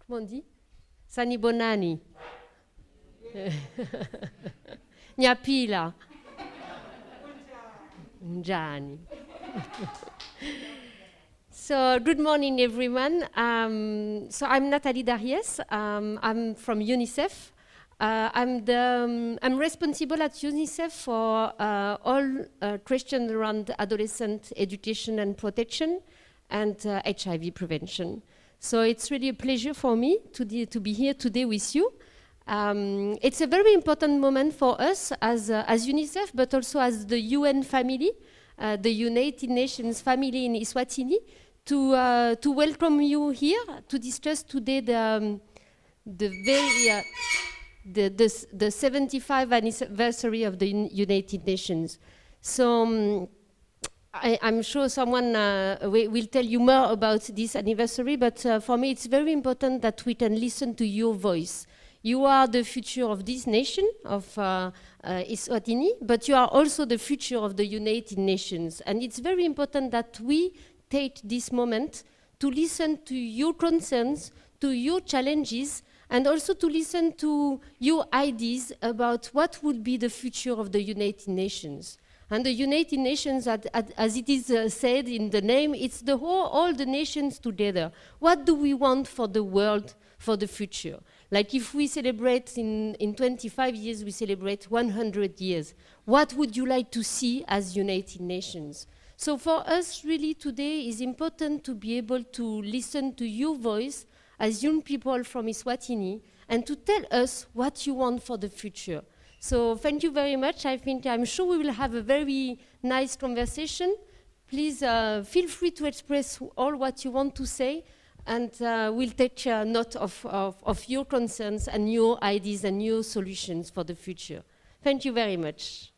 comment on dit? Sanibonani. Nyapila. Njani. So, good morning, everyone. So, I'm Nathalie Dariès. I'm from Unicef. I'm responsible at Unicef for all questions around adolescent education and protection and HIV prevention. So it's really a pleasure for me to be here today with you. It's a very important moment for us as Unicef, but also as the UN family, the United Nations family in Eswatini, to welcome you here to discuss today the 75th anniversary of the United Nations. So I'm sure someone will tell you more about this anniversary, but for me it's very important that we can listen to your voice. You are the future of this nation, of Eswatini, but you are also the future of the United Nations. And it's very important that we take this moment to listen to your concerns, to your challenges, and also to listen to your ideas about what would be the future of the United Nations. And the United Nations, as it is said in the name, it's all the nations together. What do we want for the world, for the future? Like if we celebrate in 25 years, we celebrate 100 years. What would you like to see as United Nations? So for us, really, today is important to be able to listen to your voice as young people from Eswatini and to tell us what you want for the future. So thank you very much. I'm sure we will have a very nice conversation. Please feel free to express all what you want to say, and we'll take note of your concerns and your ideas and your solutions for the future. Thank you very much.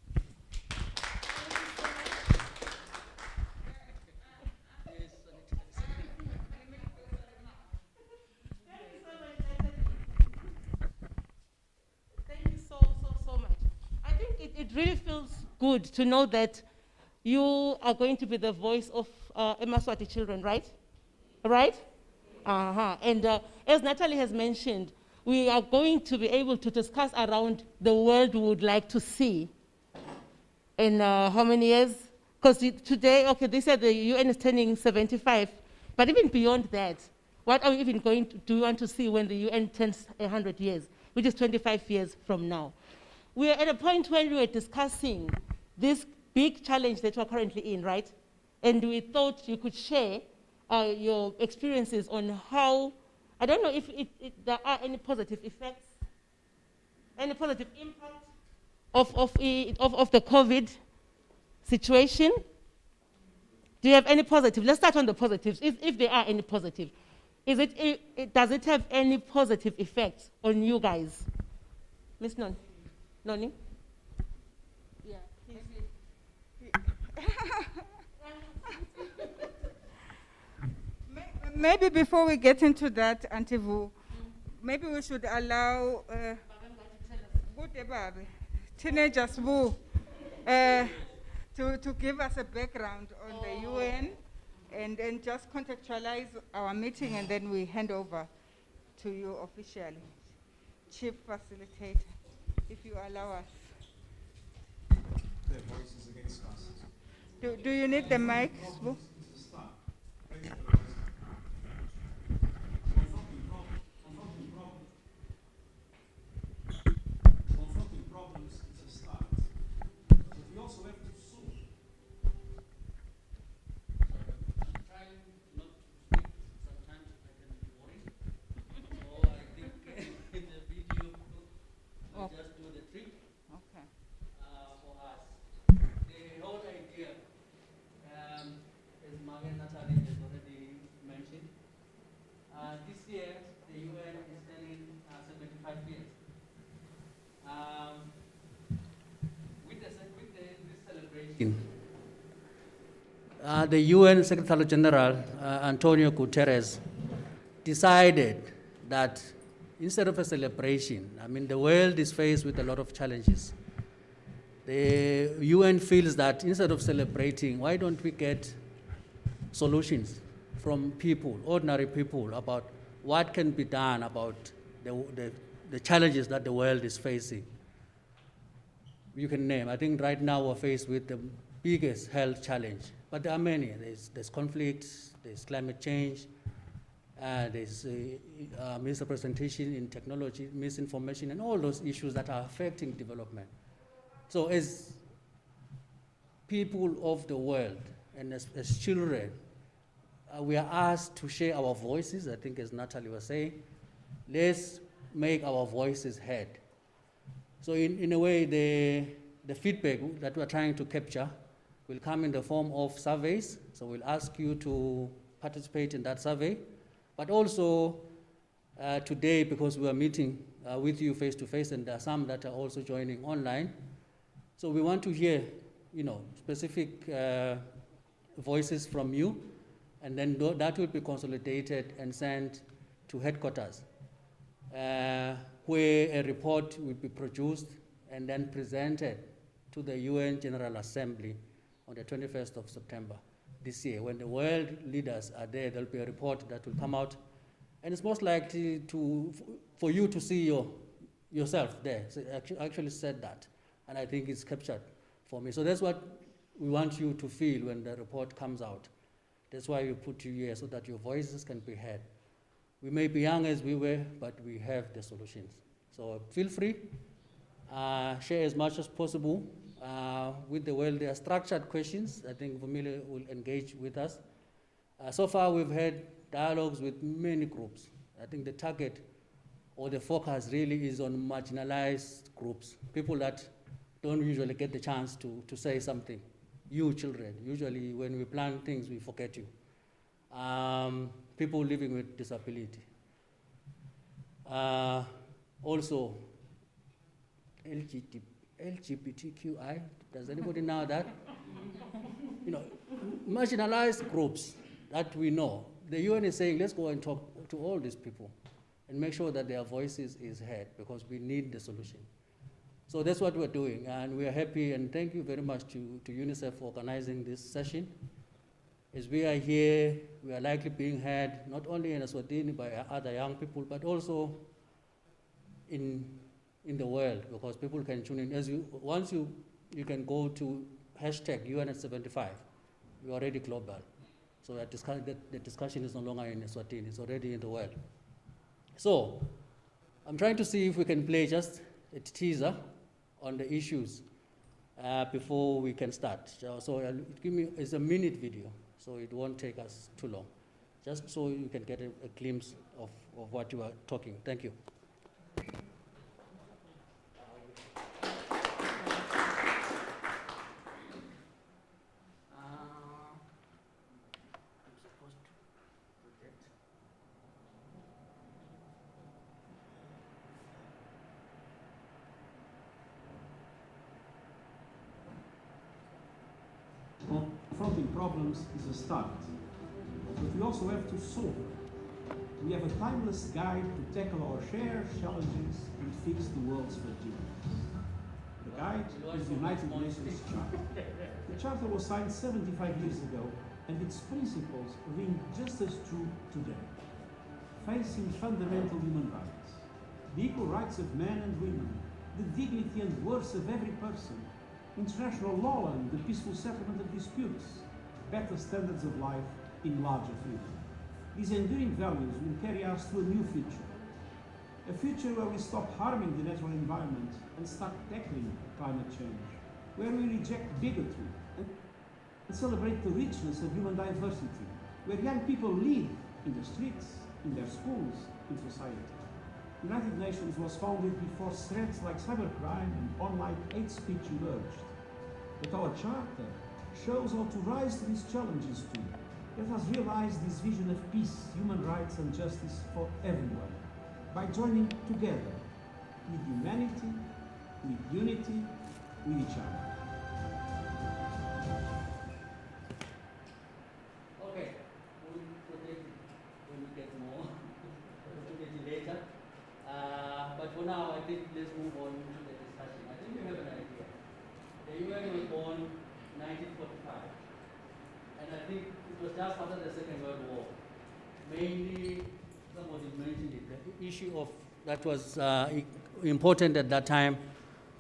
It really feels good to know that you are going to be the voice of Emaswati children, right? Right? Uh-huh. And as Natalie has mentioned, we are going to be able to discuss around the world we would like to see in how many years? Because today, okay, they said the UN is turning 75, but even beyond that, what are we even going to do? We want to see when the UN turns 100 years, which is 25 years from now. We are at a point when we were discussing this big challenge that we're currently in, right? And we thought you could share your experiences on how, I don't know if there are any positive effects, any positive impact of the COVID situation. Do you have any positive? Let's start on the positives, if there are any positive. Does it have any positive effects on you guys? Ms. Noni? Yeah, Maybe before we get into that, Auntie Vu, maybe we should allow teenagers to give us a background on the UN and then just contextualize our meeting, and then we hand over to you officially. Chief Facilitator, if you allow us. Their voices against us. Do you need the mic? Confronting problems is a start. But we also have to solve. I'm trying not to speak. Sometimes I can be boring. So I think the video will just do the trick. Okay. For us. The whole idea, as Margaret Natalie has already mentioned, this year the UN is turning 75 years. With this celebration, the UN Secretary General Antonio Guterres decided that instead of a celebration, I mean, the world is faced with a lot of challenges. The UN feels that instead of celebrating, why don't we get solutions from people, ordinary people, about what can be done about the challenges that the world is facing. You can name. I think right now we're faced with the biggest health challenge, but there are many. There's conflict, there's climate change, there's misrepresentation in technology, misinformation, and all those issues that are affecting development. So as people of the world and as children, we are asked to share our voices. I think as Natalie was saying, let's make our voices heard. So in a way, the feedback that we're trying to capture will come in the form of surveys. So we'll ask you to participate in that survey. But also today, because we are meeting with you face to face, and there are some that are also joining online, so we want to hear, specific voices from you, and then that will be consolidated and sent to headquarters, where a report will be produced and then presented to the UN General Assembly on the 21st of September this year. When the world leaders are there, there'll be a report that will come out, and it's most likely for you to see yourself there. So I actually said that, and I think it's captured for me. So that's what we want you to feel when the report comes out. That's why we put you here, so that your voices can be heard. We may be young as we were, but we have the solutions. So feel free, share as much as possible with the world. There are structured questions. I think Vumile will engage with us. So far, we've had dialogues with many groups. I think the target or the focus really is on marginalized groups, people that don't usually get the chance to say something. You children, usually when we plan things, we forget you. People living with disability. Also, LGBTQI, does anybody know that? Marginalized groups that we know. The UN is saying, let's go and talk to all these people and make sure that their voices is heard, because we need the solution. So that's what we're doing, and we are happy, and thank you very much to UNICEF for organizing this session. As we are here, we are likely being heard, not only in Eswatini by other young people, but also in the world, because people can tune in. Once you can go to hashtag UN75, you're already global. So the discussion is no longer in Eswatini, it's already in the world. So I'm trying to see if we can play just a teaser on the issues before we can start. So it's a minute video, so it won't take us too long, just so you can get a glimpse of what you are talking. Thank you. Confronting problems is a start, but we also have to solve them. We have a timeless guide to tackle our shared challenges and fix the world's fragilities. The guide is the United Nations Charter. The Charter was signed 75 years ago, and its principles ring just as true today. Facing fundamental human rights, the equal rights of men and women, the dignity and worth of every person, international law and the peaceful settlement of disputes, better standards of life in larger freedom. These enduring values will carry us to a new future. A future where we stop harming the natural environment and start tackling climate change. Where we reject bigotry and celebrate the richness of human diversity. Where young people live in the streets, in their schools, in society. The United Nations was founded before threats like cybercrime and online hate speech emerged. But our Charter shows how to rise to these challenges too. Let us realize this vision of peace, human rights and justice for everyone by joining together with humanity, with unity, with each other. Okay, we'll protect it when we get more. We'll protect it later. But for now, I think let's move on to the discussion. I think you have an idea. The UN was born in 1945, and I think it was just after the Second World War. Mainly, some of it issue that was important at that time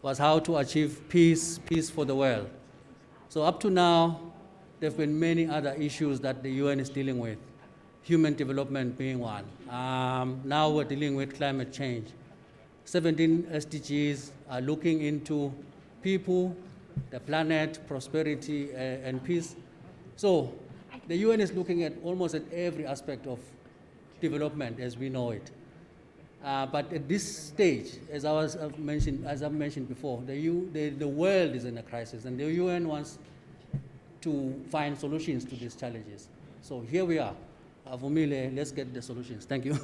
was how to achieve peace for the world. So up to now, there have been many other issues that the UN is dealing with, human development being one. Now we're dealing with climate change. 17 SDGs are looking into people, the planet, prosperity, and peace. So the UN is looking at almost at every aspect of development as we know it. But at this stage, as I've mentioned before, the world is in a crisis, and the UN wants to find solutions to these challenges. So here we are. Avumile, let's get the solutions. Thank you.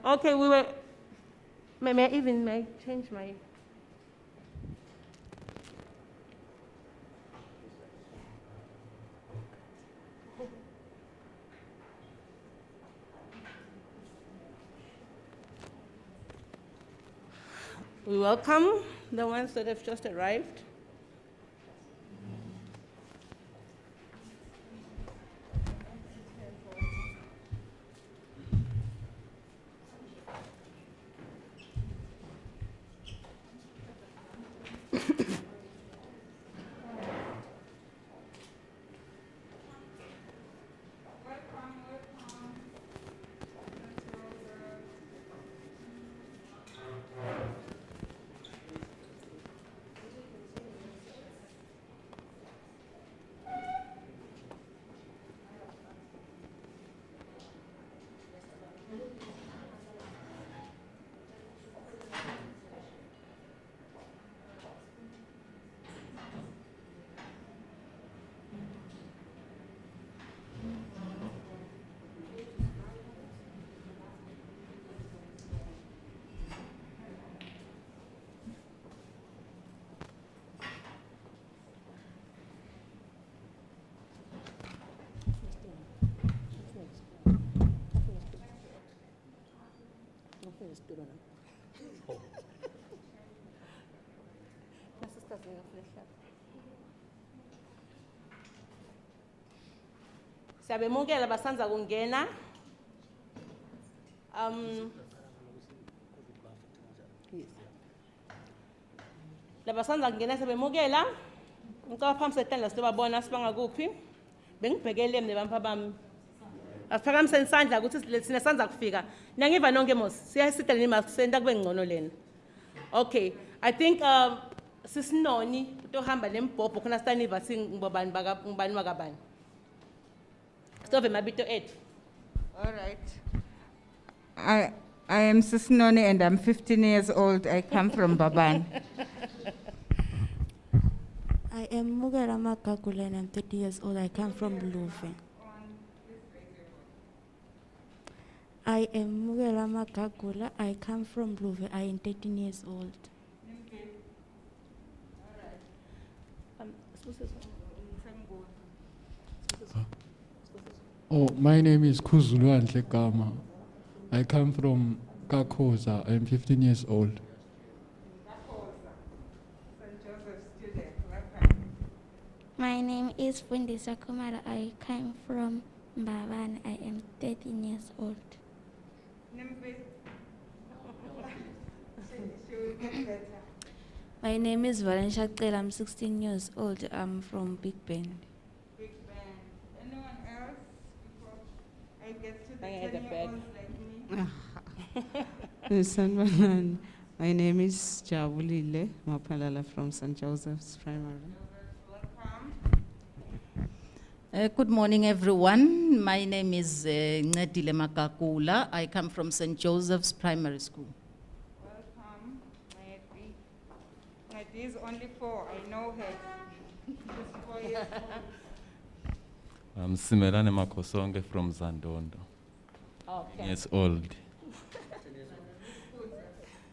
Okay, we were. May I change my. We welcome the ones that have just arrived. Siyabemukela basanza kungena. Labasanza kungena siyabemukela. Ngicela phambi sethandla sibabona sibangakuphi. Bengibhekele mne bampa bami. Afakamise isandla ukuthi sine sanza kufika. Nangiva nonke mos. Siyasitha nini masenta kube ngcono lena. Okay, I think sisinoni utohamba nembhobho khona sitaniva singibani wakabani. Stove mabito 8. All right. I am Sisnoni and I'm 15 years old. I come from Baban. I am Mugera Makakula and I'm 30 years old. I come from Bluve. I am Mugera Makakula. I come from Bluve. I am 13 years old. Oh, my name is Kuzulu Antlekama. I come from Kakoza. I'm 15 years old. My name is Fundisa Kumara. I come from Mbavan. I am 13 years old. My name is Valencia Tel. I'm 16 years old. I'm from Big Bend. Big Bend. Anyone else? Before I get to the 10-year-olds like me. Sanbanan. My name is Jabulile Mapalala from St. Joseph's Primary. Good morning, everyone. My name is Ncedile Makakula. I come from St. Joseph's Primary School. Welcome, Ncedi. Ncedi is only 4. I know her. She's 4 years old. I'm Simelane Makosonge from Zandondo. Okay. Years old.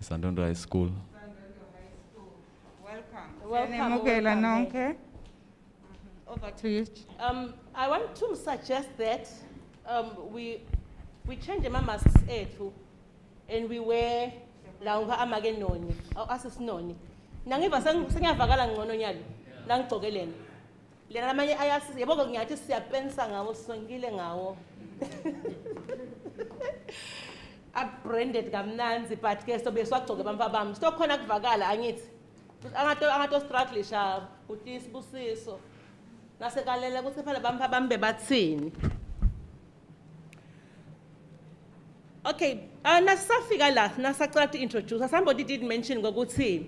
Zandondo High School. Zandondo High School. Welcome. Welcome. Nonke. Over to you. I want to suggest that we change the masks ethu, and we wear la amake noni, asisinoni. Nangiva sengiyavakala ngcono nyalo, la ngigcoke lena. Lena lamanye ayasiza, yabo ngiyathi siyapensa ngawo, songile ngawo. Branded kamnanzi, but ke so beswagcoke bamfa bami. Sto khona kuvakala angithi. Angato struggle sha uthi isibusiso. Nasekalela ukuthi phela bamfa bami bebathini. Okay, nasafika la, nasacala to introduce. Somebody did mention ngokuthi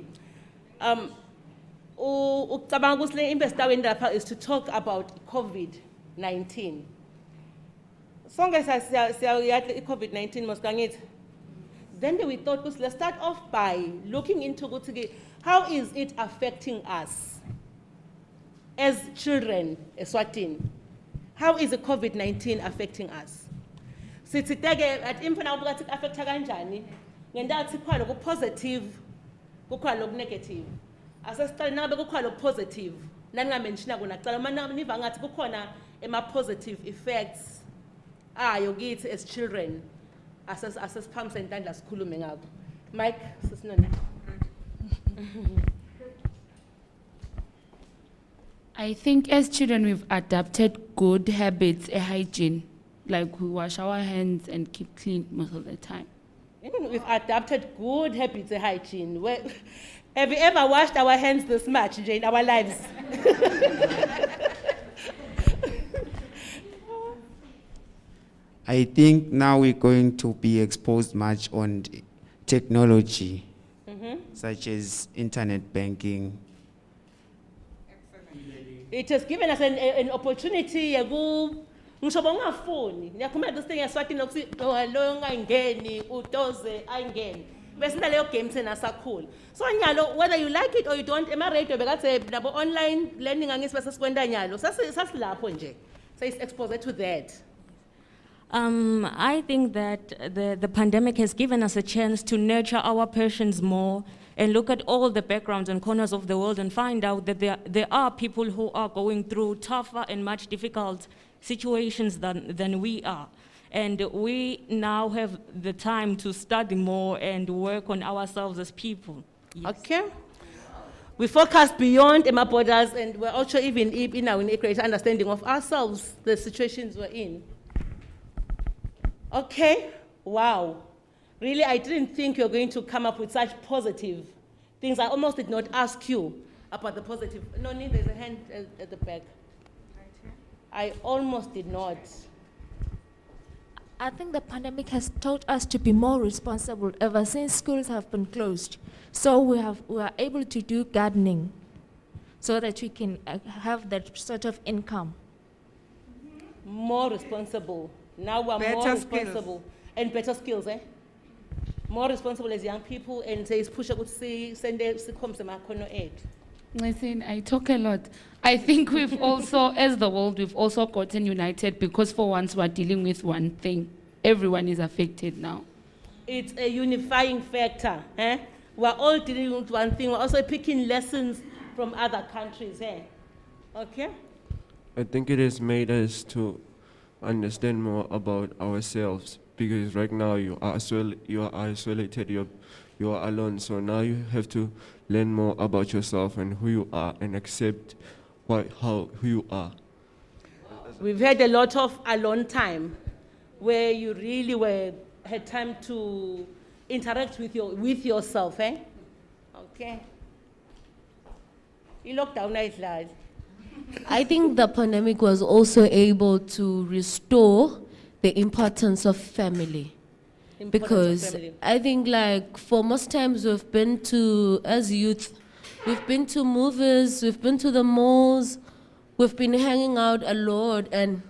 ucabanga ukuthi le investor lapha is to talk about COVID-19. Sonke siyayathi COVID-19 moskangithi. Then we thought let's start off by looking into how is it affecting us as children Eswatini? How is the COVID-19 affecting us? Sititeke at imfana ukuthi affecta kanjani ngendathi kukhona lokhu positive kukhona lokhu negative. Asesiqale nangabe kukhona lokhu positive nani ngamenshina kona kuqala mana niva ngathi kukhona positive effects ayo kithi as children asesiphamisa intandla sikhulume ngakho. Mike sisinona. I think as children we've adapted good habits, a hygiene, like we wash our hands and keep clean most of the time. We've adapted good habits, a hygiene. Have we ever washed our hands this much in our lives? I think now we're going to be exposed much on technology, such as internet banking. It has given us an opportunity. Ngisho bongafuni ngiyakhuluma this thing eSwatini lokuthi lo ngayingeni udoze ayingeni bese naleyo game thina sakhula. So nyalo whether you like it or you don't, ema-radio bekathe nabo online learning angithi bese sikwenda nyalo sasilapho nje. So it's exposed to that. I think that the pandemic has given us a chance to nurture our passions more and look at all the backgrounds and corners of the world and find out that there are people who are going through tougher and much difficult situations than we are. And we now have the time to study more and work on ourselves as people. Yes. Okay. We focus beyond our borders and we're also even in our greater understanding of ourselves, the situations we're in. Okay, wow. Really, I didn't think you're going to come up with such positive things. I almost did not ask you about the positive. No, there's a hand at the back. I almost did not. I think the pandemic has taught us to be more responsible ever since schools have been closed. So we are able to do gardening so that we can have that sort of income. More responsible. Now we're more responsible and better skills, eh? More responsible as young people and says push up to send aid. Listen, I talk a lot. I think we've also, as the world, we've also gotten united because for once we're dealing with one thing. Everyone is affected now. It's a unifying factor, eh? We're all dealing with one thing. We're also picking lessons from other countries, eh? Okay? I think it has made us to understand more about ourselves because right now you are isolated, you are alone. So now you have to learn more about yourself and who you are and accept who you are. We've had a lot of alone time where you really had time to interact with yourself, eh? Okay. You locked down nice lies. I think the pandemic was also able to restore the importance of family. Because I think like for most times we've been to, as youth, we've been to movies, we've been to the malls, we've been hanging out a lot and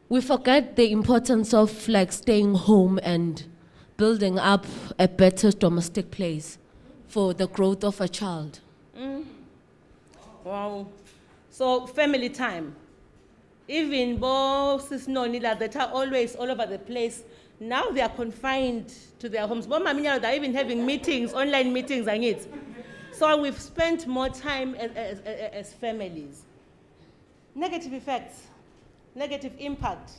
we forget the importance of like staying home and building up a better domestic place for the growth of a child. Wow. So family time. Even bosses that are always all over the place, now they are confined to their homes. They're even having meetings, online meetings and it. So we've spent more time as families. Negative effects, negative impact.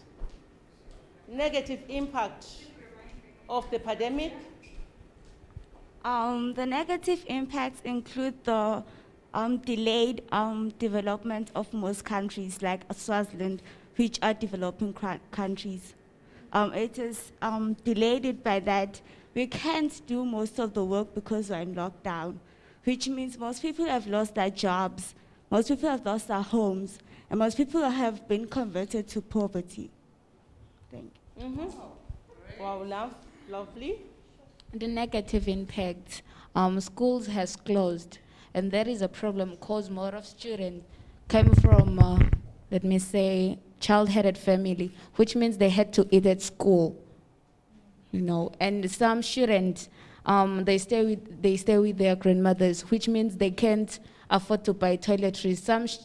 negative impact of the pandemic? The negative impacts include the delayed development of most countries like Swaziland, which are developing countries. It is delayed it by that we can't do most of the work because we're in lockdown, which means most people have lost their jobs, most people have lost their homes, and most people have been converted to poverty. Thank you. Wow, lovely. The negative impact, schools has closed, and that is a problem because more of students came from, let me say, child-headed family, which means they had to eat at school, you know, and some students, they stay with their grandmothers, which means they can't afford to buy toiletries.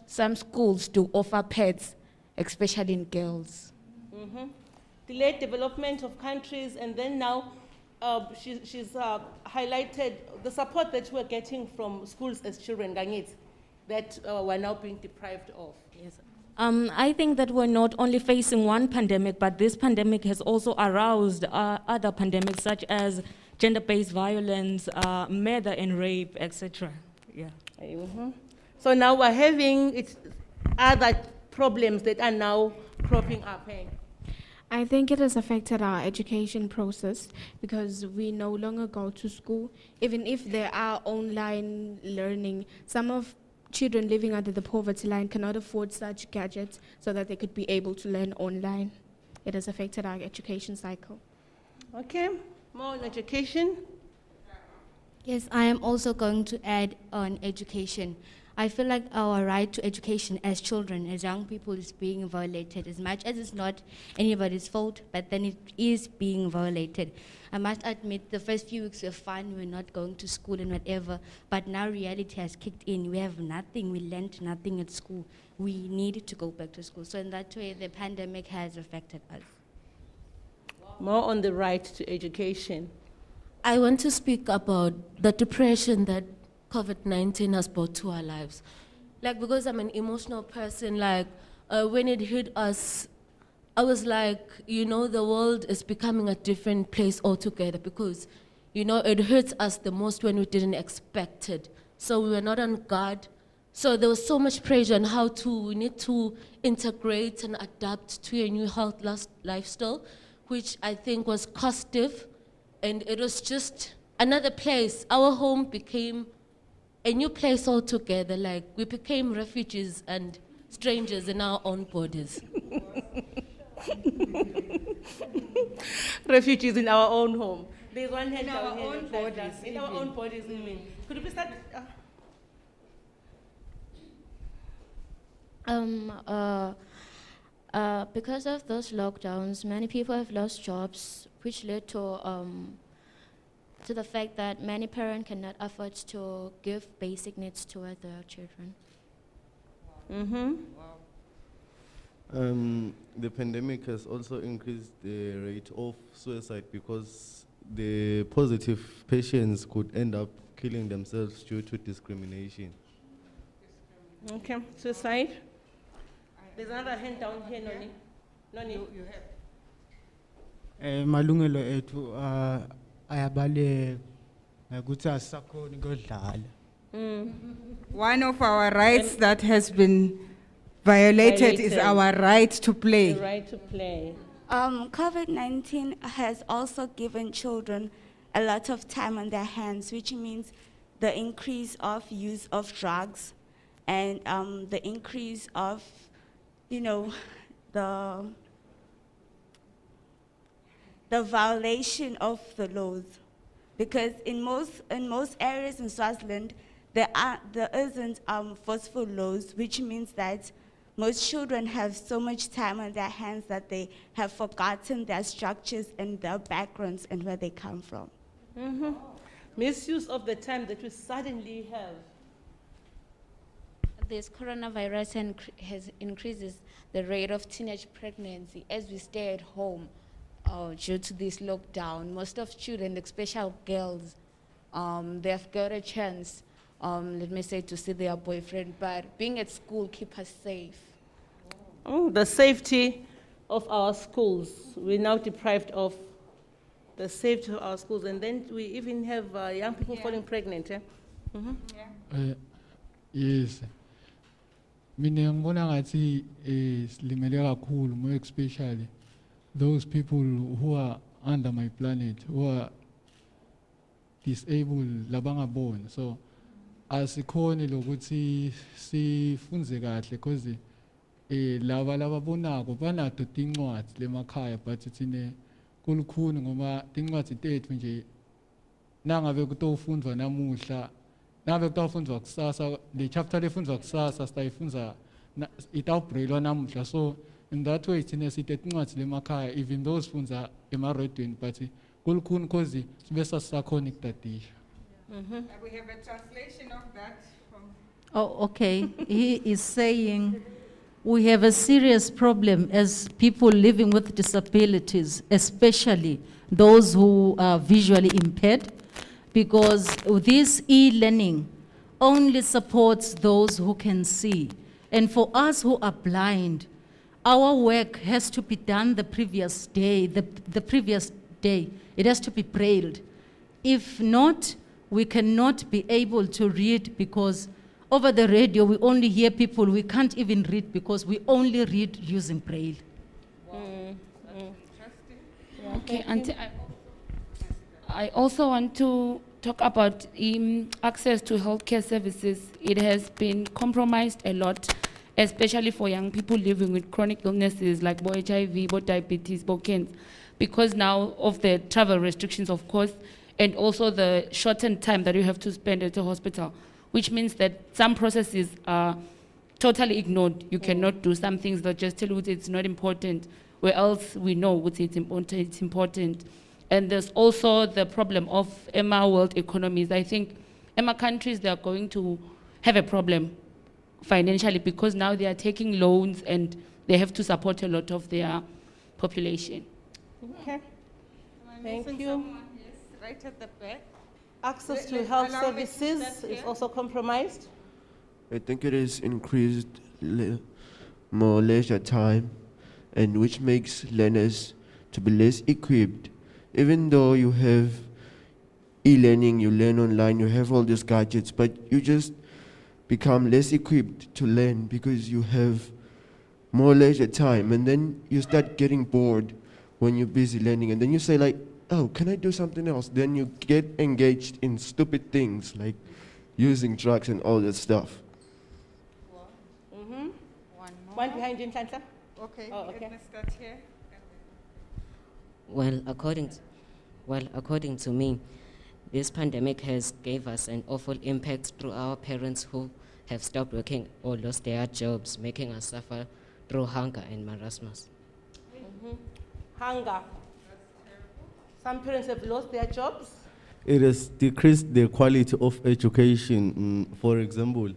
Some schools do offer pads, especially in girls. Delayed development of countries, and then now she's highlighted the support that we're getting from schools as children, that we're now being deprived of. Yes. I think that we're not only facing one pandemic, but this pandemic has also aroused other pandemics such as gender-based violence, murder and rape, etc. Yeah. So now we're having other problems that are now cropping up. I think it has affected our education process because we no longer go to school. Even if there are online learning, some of children living under the poverty line cannot afford such gadgets so that they could be able to learn online. It has affected our education cycle. Okay, more on education. Yes, I am also going to add on education. I feel like our right to education as children, as young people, is being violated. As much as it's not anybody's fault, but then it is being violated. I must admit, the first few weeks were fun. We're not going to school and whatever, but now reality has kicked in. We have nothing. We learned nothing at school. We need to go back to school. So in that way, the pandemic has affected us. More on the right to education. I want to speak about the depression that COVID-19 has brought to our lives. Like, because I'm an emotional person, like, when it hit us, I was like, you know, the world is becoming a different place altogether because, you know, it hurts us the most when we didn't expect it. So we were not on guard. So there was so much pressure on how we need to integrate and adapt to a new health lifestyle, which I think was costive. And it was just another place. Our home became a new place altogether. Like, we became refugees and strangers in our own borders. Refugees in our own home. There's one hand in down our here. own bodies. In our own bodies, even. Could you please start? Because of those lockdowns, many people have lost jobs, which led to the fact that many parents cannot afford to give basic needs to their children. The pandemic has also increased the rate of suicide because the positive patients could end up killing themselves due to discrimination. Okay, suicide. There's another hand down here, Noni. Noni. You have. Malungelo ethu ayabale ukuthi asisakhona ukodlala. One of our rights that has been violated is our right to play. The right to play. COVID-19 has also given children a lot of time on their hands, which means the increase of use of drugs and the increase of, you know, the violation of the laws. Because in most areas in Swaziland, there isn't forceful laws, which means that most children have so much time on their hands that they have forgotten their structures and their backgrounds and where they come from. Misuse of the time that we suddenly have. This coronavirus increases the rate of teenage pregnancy as we stay at home due to this lockdown. Most of children, especially girls, they have got a chance, let me say, to see their boyfriend, but being at school keep us safe. Oh, the safety of our schools. We're now deprived of the safety of our schools, and then we even have young people falling pregnant. Yes. Mina ngibona ngathi silimele kakhulu, more especially those people who are under my planet, who are disabled, labangaboni. So asikhoni lokuthi sifunze kahle because laba lababonako banato tincwadi lemakhaya, but thine kulukhuni ngoba tincwadi tethu nje nangabe kutofundwa namuhla, nangabe kutofundwa kusasa, le chapter lefundzwa kusasa sitayifunza itawubhrelwa namuhla. So in that way thine site tincwadi lemakhaya even those funza emaredweni, but kulukhuni because sibe sasakhona ukutadisha. We have a translation of that from... Oh, okay. He is saying we have a serious problem as people living with disabilities, especially those who are visually impaired, because this e-learning only supports those who can see. And for us who are blind, our work has to be done the previous day, the previous day. It has to be brailled. If not, we cannot be able to read because over the radio we only hear people, we can't even read because we only read using braille. Okay, Auntie, I also want to talk about access to healthcare services. It has been compromised a lot, especially for young people living with chronic illnesses like HIV, diabetes, cancer, because now of the travel restrictions, of course, and also the shortened time that you have to spend at the hospital, which means that some processes are totally ignored. You cannot do some things that just tell you it's not important, where else we know it's important. And there's also the problem of EMA world economies. I think EMA countries, they are going to have a problem financially because now they are taking loans and they have to support a lot of their population. Okay. Thank you. Yes, right at the back. Access to health services is also compromised. I think it is increased more leisure time, and which makes learners to be less equipped. Even though you have e-learning, you learn online, you have all these gadgets, but you just become less equipped to learn because you have more leisure time, and then you start getting bored when you're busy learning, and then you say like, oh, can I do something else? Then you get engaged in stupid things like using drugs and all that stuff. One behind you, Nhlanhla. Okay, Oh, okay. let me start here. Well, according to me, this pandemic has gave us an awful impact through our parents who have stopped working or lost their jobs, making us suffer through hunger and marasmus. Hunger. Some parents have lost their jobs. It has decreased the quality of education. For example,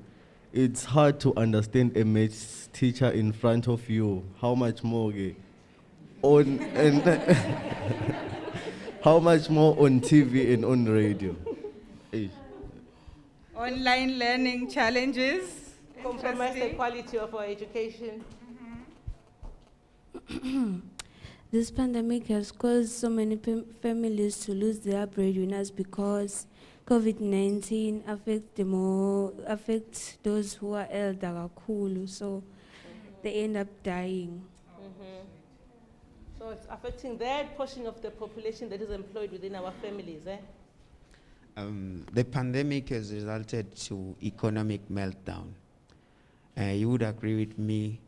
it's hard to understand a maths teacher in front of you. How much more on and how much more on TV and on radio? Online learning challenges. Compromise the quality of our education. This pandemic has caused so many families to lose their breadwinners because COVID-19 affects those who are elder, so they end up dying. So it's affecting that portion of the population that is employed within our families. The pandemic has resulted to economic meltdown. You would agree with me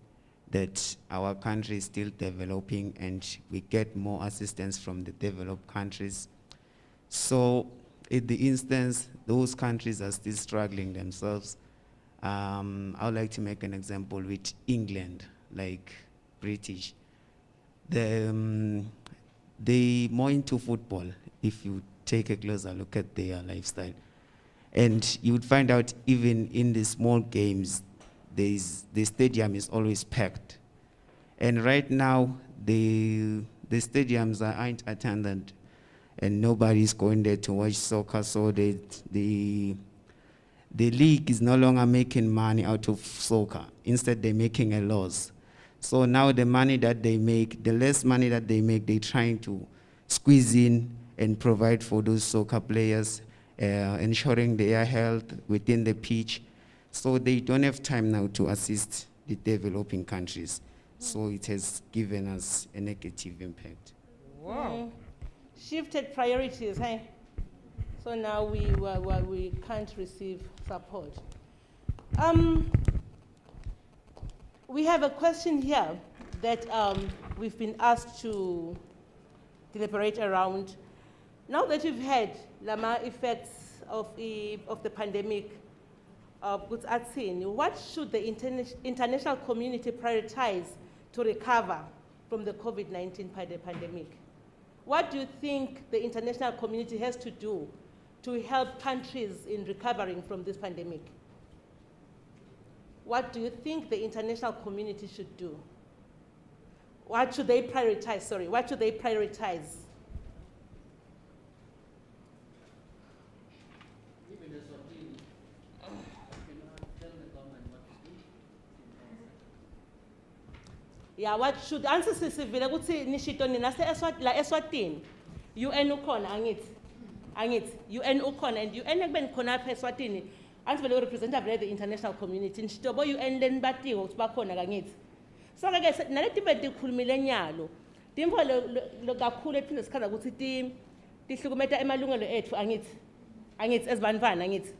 that our country is still developing and we get more assistance from the developed countries. So in the instance, those countries are still struggling themselves. I would like to make an example with England, like British. They more into football if you take a closer look at their lifestyle. And you would find out even in the small games, the stadium is always packed. And right now, the stadiums aren't attended and nobody's going there to watch soccer, so the league is no longer making money out of soccer. Instead, they're making a loss. So now the money that they make, the less money that they make, they're trying to squeeze in and provide for those soccer players, ensuring their health within the pitch. So they don't have time now to assist the developing countries. So it has given us a negative impact. Wow. Shifted priorities, hey? So now we can't receive support. We have a question here that we've been asked to deliberate around. Now that we've had Lama effects of the pandemic, what should the international community prioritize to recover from the COVID-19 pandemic? What do you think the international community has to do to help countries in recovering from this pandemic? What do you think the international community should do? What should they prioritize? Sorry, what should they prioritize? Yeah, what should answer sisivile ukuthi nishito nina la Eswatini UN ukhona angithi UN ukhona and UN ekubeni khona apha Eswatini anti vele representative the international community nishito bo UN len batiko ukuthi bakhona kangithi so ke naleti betikhulumile nyalo timvo lo kakhulu ephinde sikhanda ukuthi tihlukumeta emalungelo ethu angithi ezibantwana angithi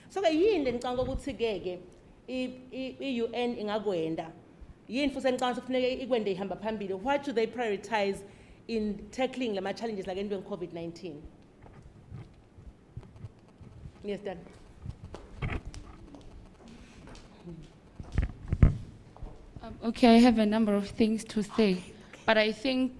so ke yini lenicanga ukuthi ke i-UN ingakwenda. What should they prioritize in tackling the challenges like COVID-19? Yes, Dan. Okay, I have a number of things to say, but I think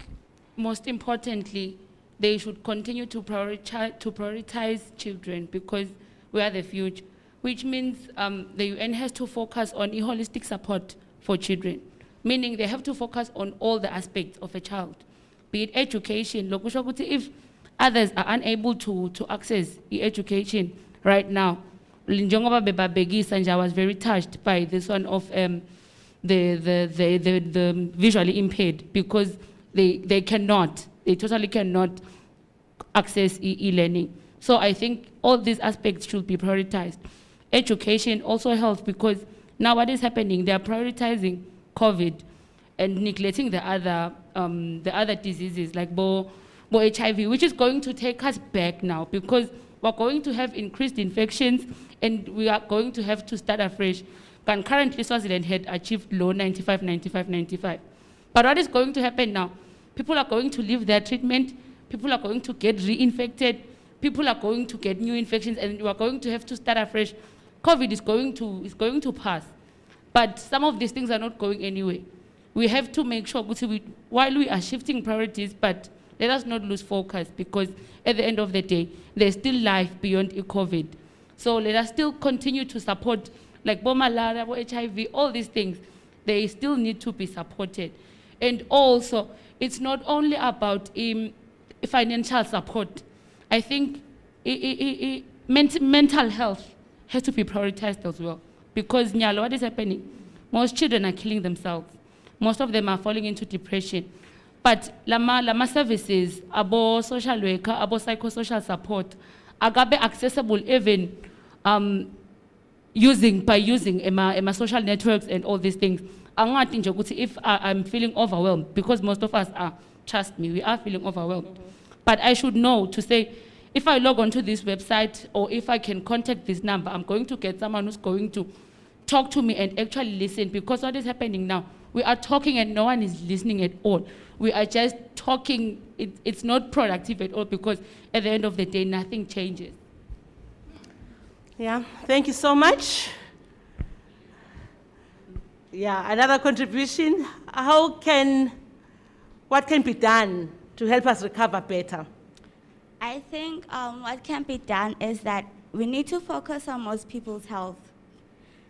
most importantly, they should continue to prioritize children because we are the future, which means the UN has to focus on holistic support for children, meaning they have to focus on all the aspects of a child, be it education. If others are unable to access education right now, I was very touched by this one of the visually impaired because they totally cannot access e-learning. So I think all these aspects should be prioritized. Education also helps because now what is happening, they are prioritizing COVID and neglecting the other diseases like HIV, which is going to take us back now because we're going to have increased infections and we are going to have to start afresh. And currently Swaziland had achieved low 95. But what is going to happen now? People are going to leave their treatment, people are going to get reinfected, people are going to get new infections and we are going to have to start afresh. COVID is going to pass, but some of these things are not going anywhere. We have to make sure, while we are shifting priorities, but let us not lose focus because at the end of the day, there's still life beyond COVID. So let us still continue to support, like malaria, HIV, all these things, they still need to be supported. And also, it's not only about financial support. I think mental health has to be prioritized as well. Because Nyalo, what is happening? Most children are killing themselves. Most of them are falling into depression. But lama services, abo social worker, abo psychosocial support, agabe accessible even using social networks and all these things. If I'm feeling overwhelmed, because most of us are, trust me, we are feeling overwhelmed. But I should know to say, if I log onto this website or if I can contact this number, I'm going to get someone who's going to talk to me and actually listen, because what is happening now, we are talking and no one is listening at all. We are just talking, it's not productive at all because at the end of the day, nothing changes. Yeah, thank you so much. Yeah, another contribution. What can be done to help us recover better? I think what can be done is that we need to focus on most people's health.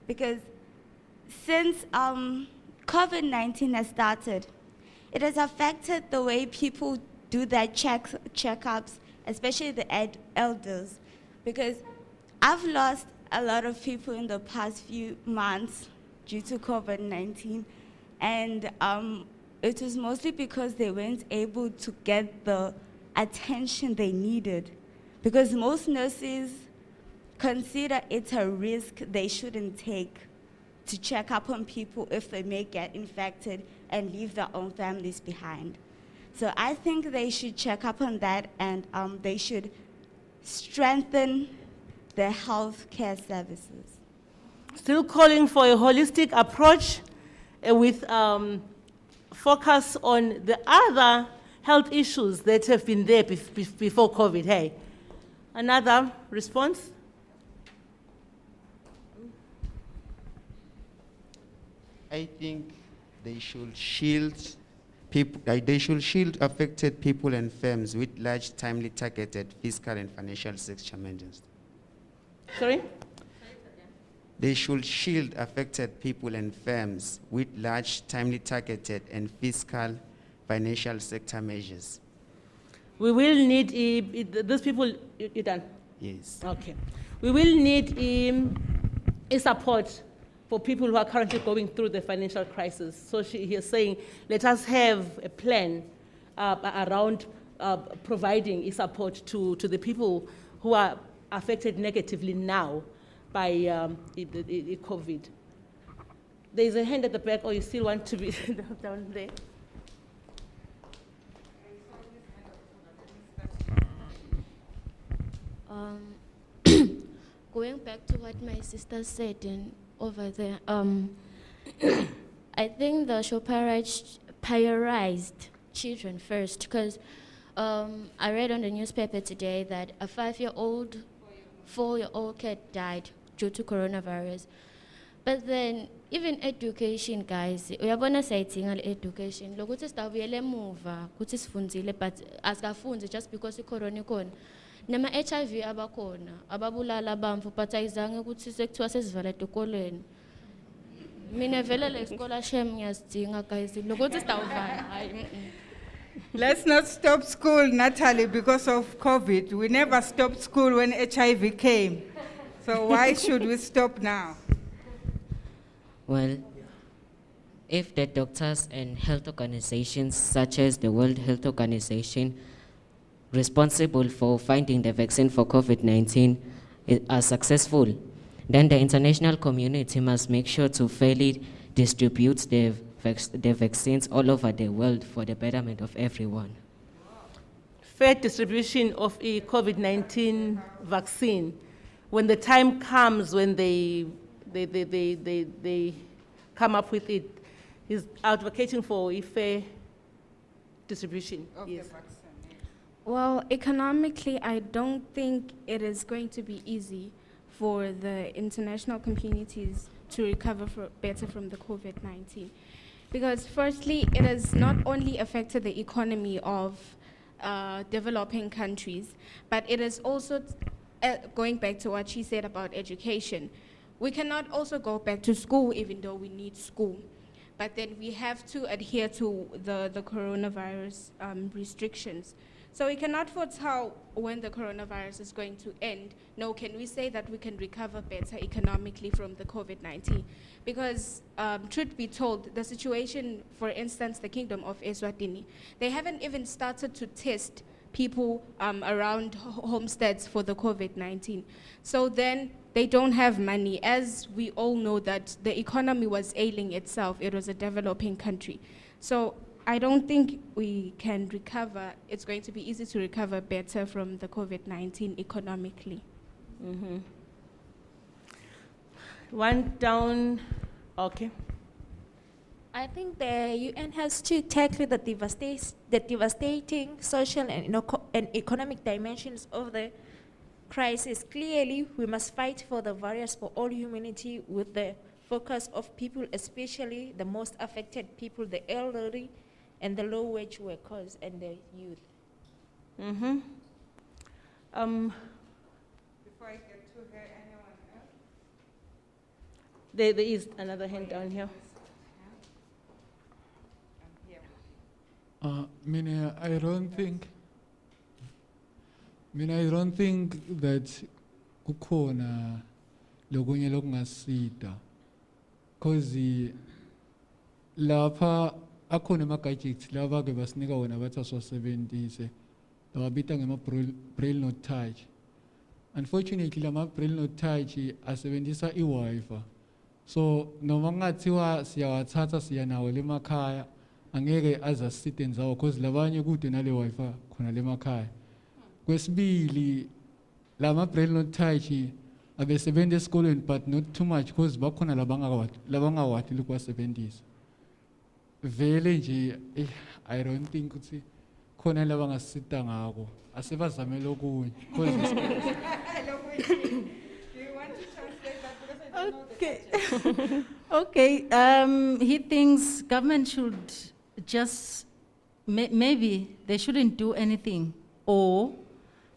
Because since COVID-19 has started, it has affected the way people do their checkups, especially the elders. Because I've lost a lot of people in the past few months due to COVID-19. And it was mostly because they weren't able to get the attention they needed. Because most nurses consider it a risk they shouldn't take to check up on people if they may get infected and leave their own families behind. So I think they should check up on that, and they should strengthen their health care services. Still calling for a holistic approach with focus on the other health issues that have been there before COVID. Hey, another response? I think they should shield people. They should shield affected people and firms with large, timely, targeted fiscal and financial sector measures. Sorry? They should shield affected people and firms with large, timely, targeted, and fiscal, financial sector measures. We will need those people. You done? Yes. Okay. We will need a support for people who are currently going through the financial crisis. So he is saying, let us have a plan around providing support to the people who are affected negatively now by COVID. There is a hand at the back, or you still want to be down there? Going back to what my sister said over there, I think the show prioritized children first, because I read on the newspaper today that a 4-year-old kid died due to coronavirus. But then, even education, guys, uyabona sayidinga le education. Lokuthi sitawuyela emuva, kuthi sifundile, but asikafundi just because icorona ikhona. Nama HIV abakhona, ababulala abamfu, but ayizange ukuthi sekuthiwa sesivala etikolweni. Mina vele le isikole shem ngiyazidinga, guys. Lokuthi sitawuvala, hayi. Let's not stop school, Natalie, because of COVID. We never stopped school when HIV came. So why should we stop now? Well, if the doctors and health organizations such as the World Health Organization responsible for finding the vaccine for COVID-19 are successful, then the international community must make sure to fairly distribute the vaccines all over the world for the betterment of everyone. Fair distribution of a COVID-19 vaccine. When the time comes when they come up with it, he's advocating for a fair distribution. Yes. Well, economically, I don't think it is going to be easy for the international communities to recover better from the COVID-19. Because firstly, it has not only affected the economy of developing countries, but it is also, going back to what she said about education, we cannot also go back to school even though we need school. But then we have to adhere to the coronavirus restrictions. So we cannot foretell when the coronavirus is going to end. No, can we say that we can recover better economically from the COVID-19? Because truth be told, the situation, for instance, the Kingdom of Eswatini, they haven't even started to test people around homesteads for the COVID-19. So then they don't have money. As we all know that the economy was ailing itself, it was a developing country. So I don't think we can recover. It's going to be easy to recover better from the COVID-19 economically. Mm-hmm. One down, okay. I think the UN has to tackle the devastating social and economic dimensions of the crisis. Clearly, we must fight for the barriers for all humanity with the focus of people, especially the most affected people, the elderly, and the low-wage workers and the youth. Mm-hmm. Before I get to her, anyone else? There is another hand down here. I don't think that kukhona lokunye lokungasida, because lapha akhona ama-gadgets laba ke basinika wona bathi asiwasebenzise lawabita ngema-braille not touch. Unfortunately lama-braille not touch asebenzisa i-Wi-Fi, so noma kungathiwa siyawathatha siya nawo lemakhaya angeke aze asiside nzawo because labanye kude nale Wi-Fi khona lemakhaya. Kwesibili lama-braille not touch abesebenza esikolweni but not too much because bakhona labangawati ukuwasebenzisa. Vele nje I don't think ukuthi khona labangasisita ngako asebazamela okunye. Do you want to translate that because I don't know the Okay, he thinks government should just, maybe they shouldn't do anything, or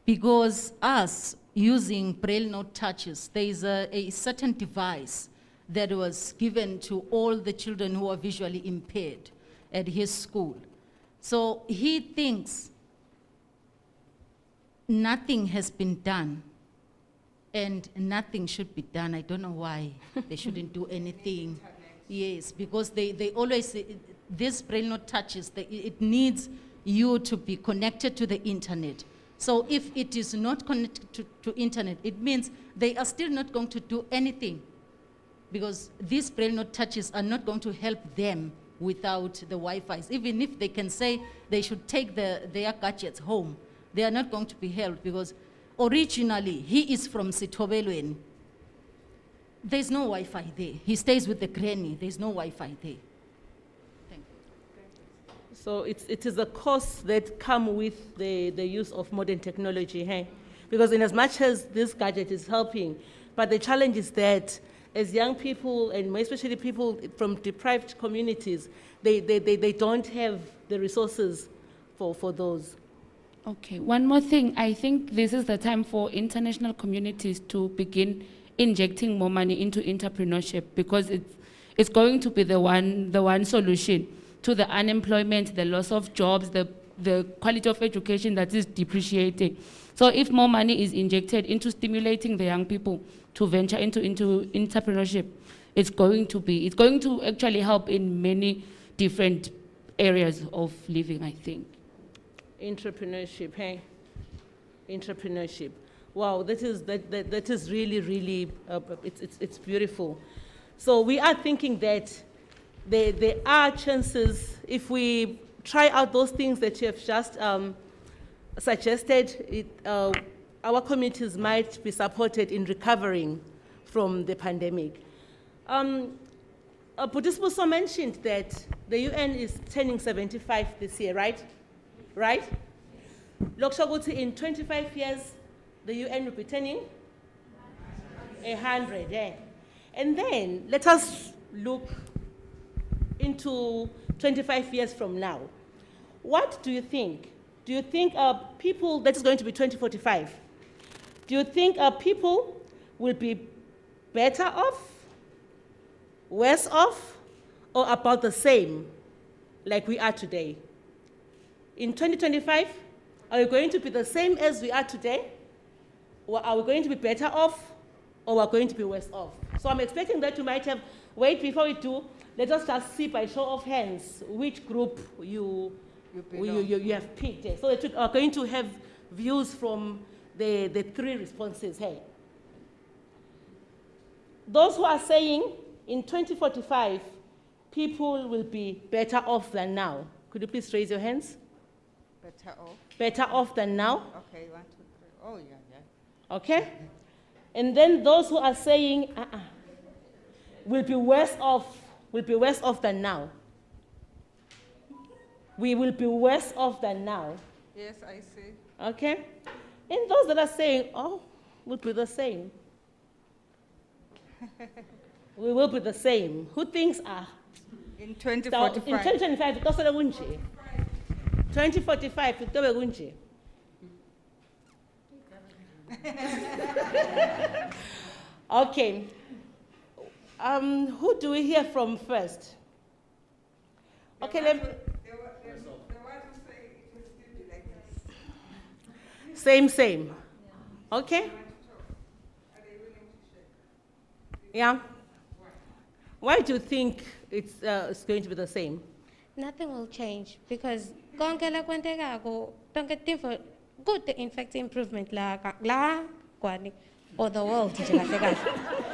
because us using braille note touches, there is a certain device that was given to all the children who are visually impaired at his school. So he thinks nothing has been done and nothing should be done. I don't know why they shouldn't do anything. Yes, because they always say, this braille note touches, it needs you to be connected to the internet. So if it is not connected to internet, it means they are still not going to do anything, because these braille note touches are not going to help them without the Wi-Fi's. Even if they can say they should take their gadgets home, they are not going to be helped, because originally he is from Sitobelweni. There's no Wi-Fi there. He stays with the granny. There's no Wi-Fi there. So it is a cost that come with the use of modern technology, hey? Because in as much as this gadget is helping, but the challenge is that as young people, and especially people from deprived communities, they don't have the resources for those. Okay, one more thing. I think this is the time for international communities to begin injecting more money into entrepreneurship, because it's going to be the one solution to the unemployment, the loss of jobs, the quality of education that is depreciating. So if more money is injected into stimulating the young people to venture into entrepreneurship, it's going to actually help in many different areas of living, I think. Entrepreneurship, hey? Entrepreneurship. Wow, that is really, really, it's beautiful. So we are thinking that there are chances if we try out those things that you have just suggested, our communities might be supported in recovering from the pandemic. Budismuso mentioned that the UN is turning 75 this year, right? Right? Lokshaguti, in 25 years, the UN will be turning 100, yeah. And then let us look into 25 years from now. What do you think? Do you think people, that is going to be 2045, do you think people will be better off, worse off, or about the same like we are today? In 2025, are we going to be the same as we are today? Or are we going to be better off, or are we going to be worse off? So I'm expecting that you might have, wait, before we do, let us just see by show of hands which group you have picked. So that you are going to have views from the three responses. Hey, those who are saying in 2045, people will be better off than now. Could you please raise your hands? Better off? Better off than now. Okay, 1, 2, 3. Oh, yeah, yeah. Okay? And then those who are saying, will be worse off than now. We will be worse off than now. Yes, I see. Okay? And those that are saying, we'll be the same. We will be the same. Who thinks, in 2045? In 2025, it's also 2045, it's also Okay. Who do we hear from first? Okay, let me. Same. Okay. Yeah. Why do you think it's going to be the same? Nothing will change because konke la kwentekako, tonke tifo, good in fact improvement la kwani or the world nje kahle kahle.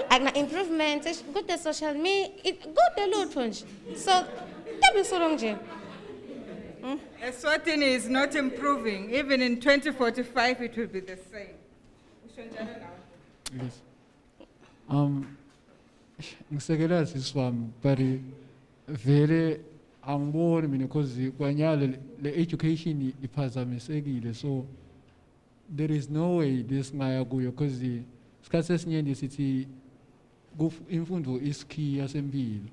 Akuna improvement, good the social media, good the lutho nje. So tabe so long nje. Eswatini is not improving. Even in 2045 it will be the same. Yes. Ngisekela siswami, but vele angiboni mina because kwanyalo le education iphazamisekile, so there is no way this ngaya kuyo because isikhathi esiningi sithi imfundo is key yasempilo.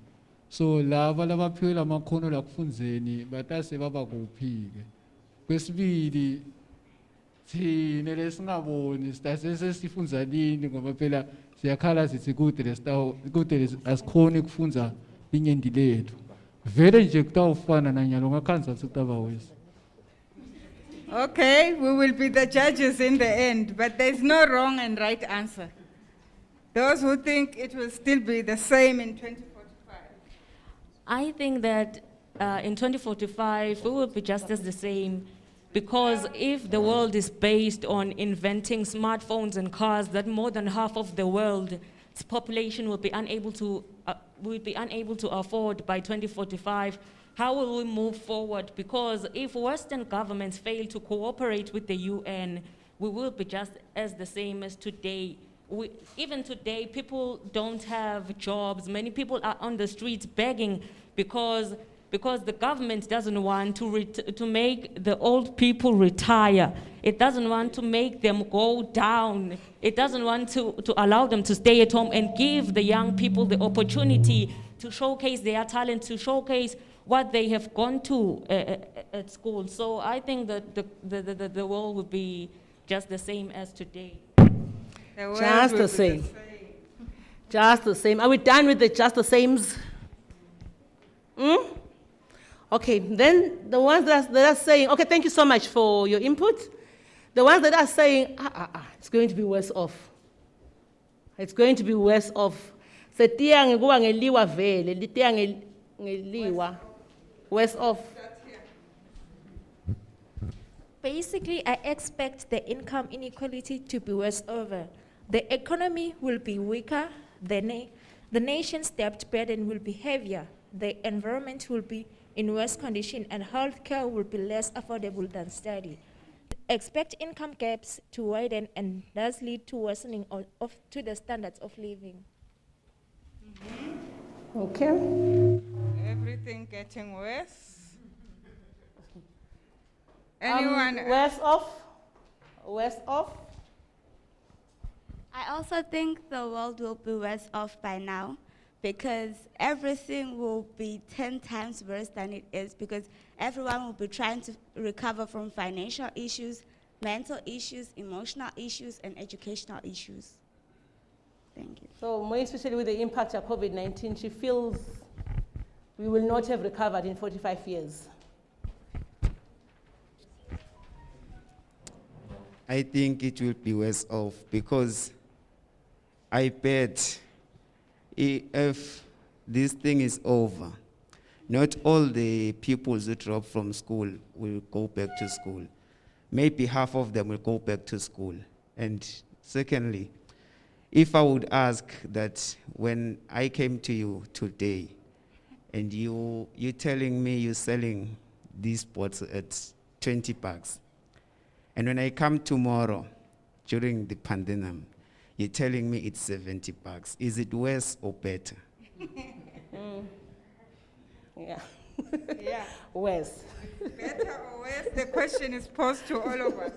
So lava labaphiwe amakhono la kufundzeni batase baba kuphi ke. Kwesibili thina lesingaboni sitase sesifundza nini ngoba phela siyakhala sithi kude asikhoni ukufundza inyenti lethu. Vele nje kutawufana nanyalo ngakhanza sikutaba wesi. Okay, we will be the judges in the end, but there's no wrong and right answer. Those who think it will still be the same in 2045. I think that in 2045, we will be just as the same, because if the world is based on inventing smartphones and cars, that more than half of the world's population will be unable to afford by 2045, how will we move forward? Because if Western governments fail to cooperate with the UN, we will be just as the same as today. Even today, people don't have jobs. Many people are on the streets begging because the government doesn't want to make the old people retire. It doesn't want to make them go down. It doesn't want to allow them to stay at home and give the young people the opportunity to showcase their talent, to showcase what they have gone to at school. So I think that the world will be just the same as today. Just the same. Just the same. Are we done with the just the sames? Okay, then the ones that are saying, okay, thank you so much for your input. The ones that are saying, it's going to be worse off. It's going to be worse off. Worse off. Basically, I expect the income inequality to be worse over. The economy will be weaker, the nation's debt burden will be heavier, the environment will be in worse condition, and healthcare will be less affordable than study. Expect income gaps to widen and thus lead to worsening to the standards of living. Okay. Everything getting worse. Anyone? Worse off? Worse off? I also think the world will be worse off by now, because everything will be 10 times worse than it is, because everyone will be trying to recover from financial issues, mental issues, emotional issues, and educational issues. Thank you. So more especially with the impact of COVID-19, she feels we will not have recovered in 45 years. I think it will be worse off, because I bet if this thing is over, not all the pupils who drop from school will go back to school. Maybe half of them will go back to school. And secondly, if I would ask that when I came to you today, and you telling me you're selling these pots at 20 bucks, and when I come tomorrow during the pandemic, you're telling me it's 70 bucks. Is it worse or better? Yeah. Yeah. Worse. Better or worse? The question is posed to all of us.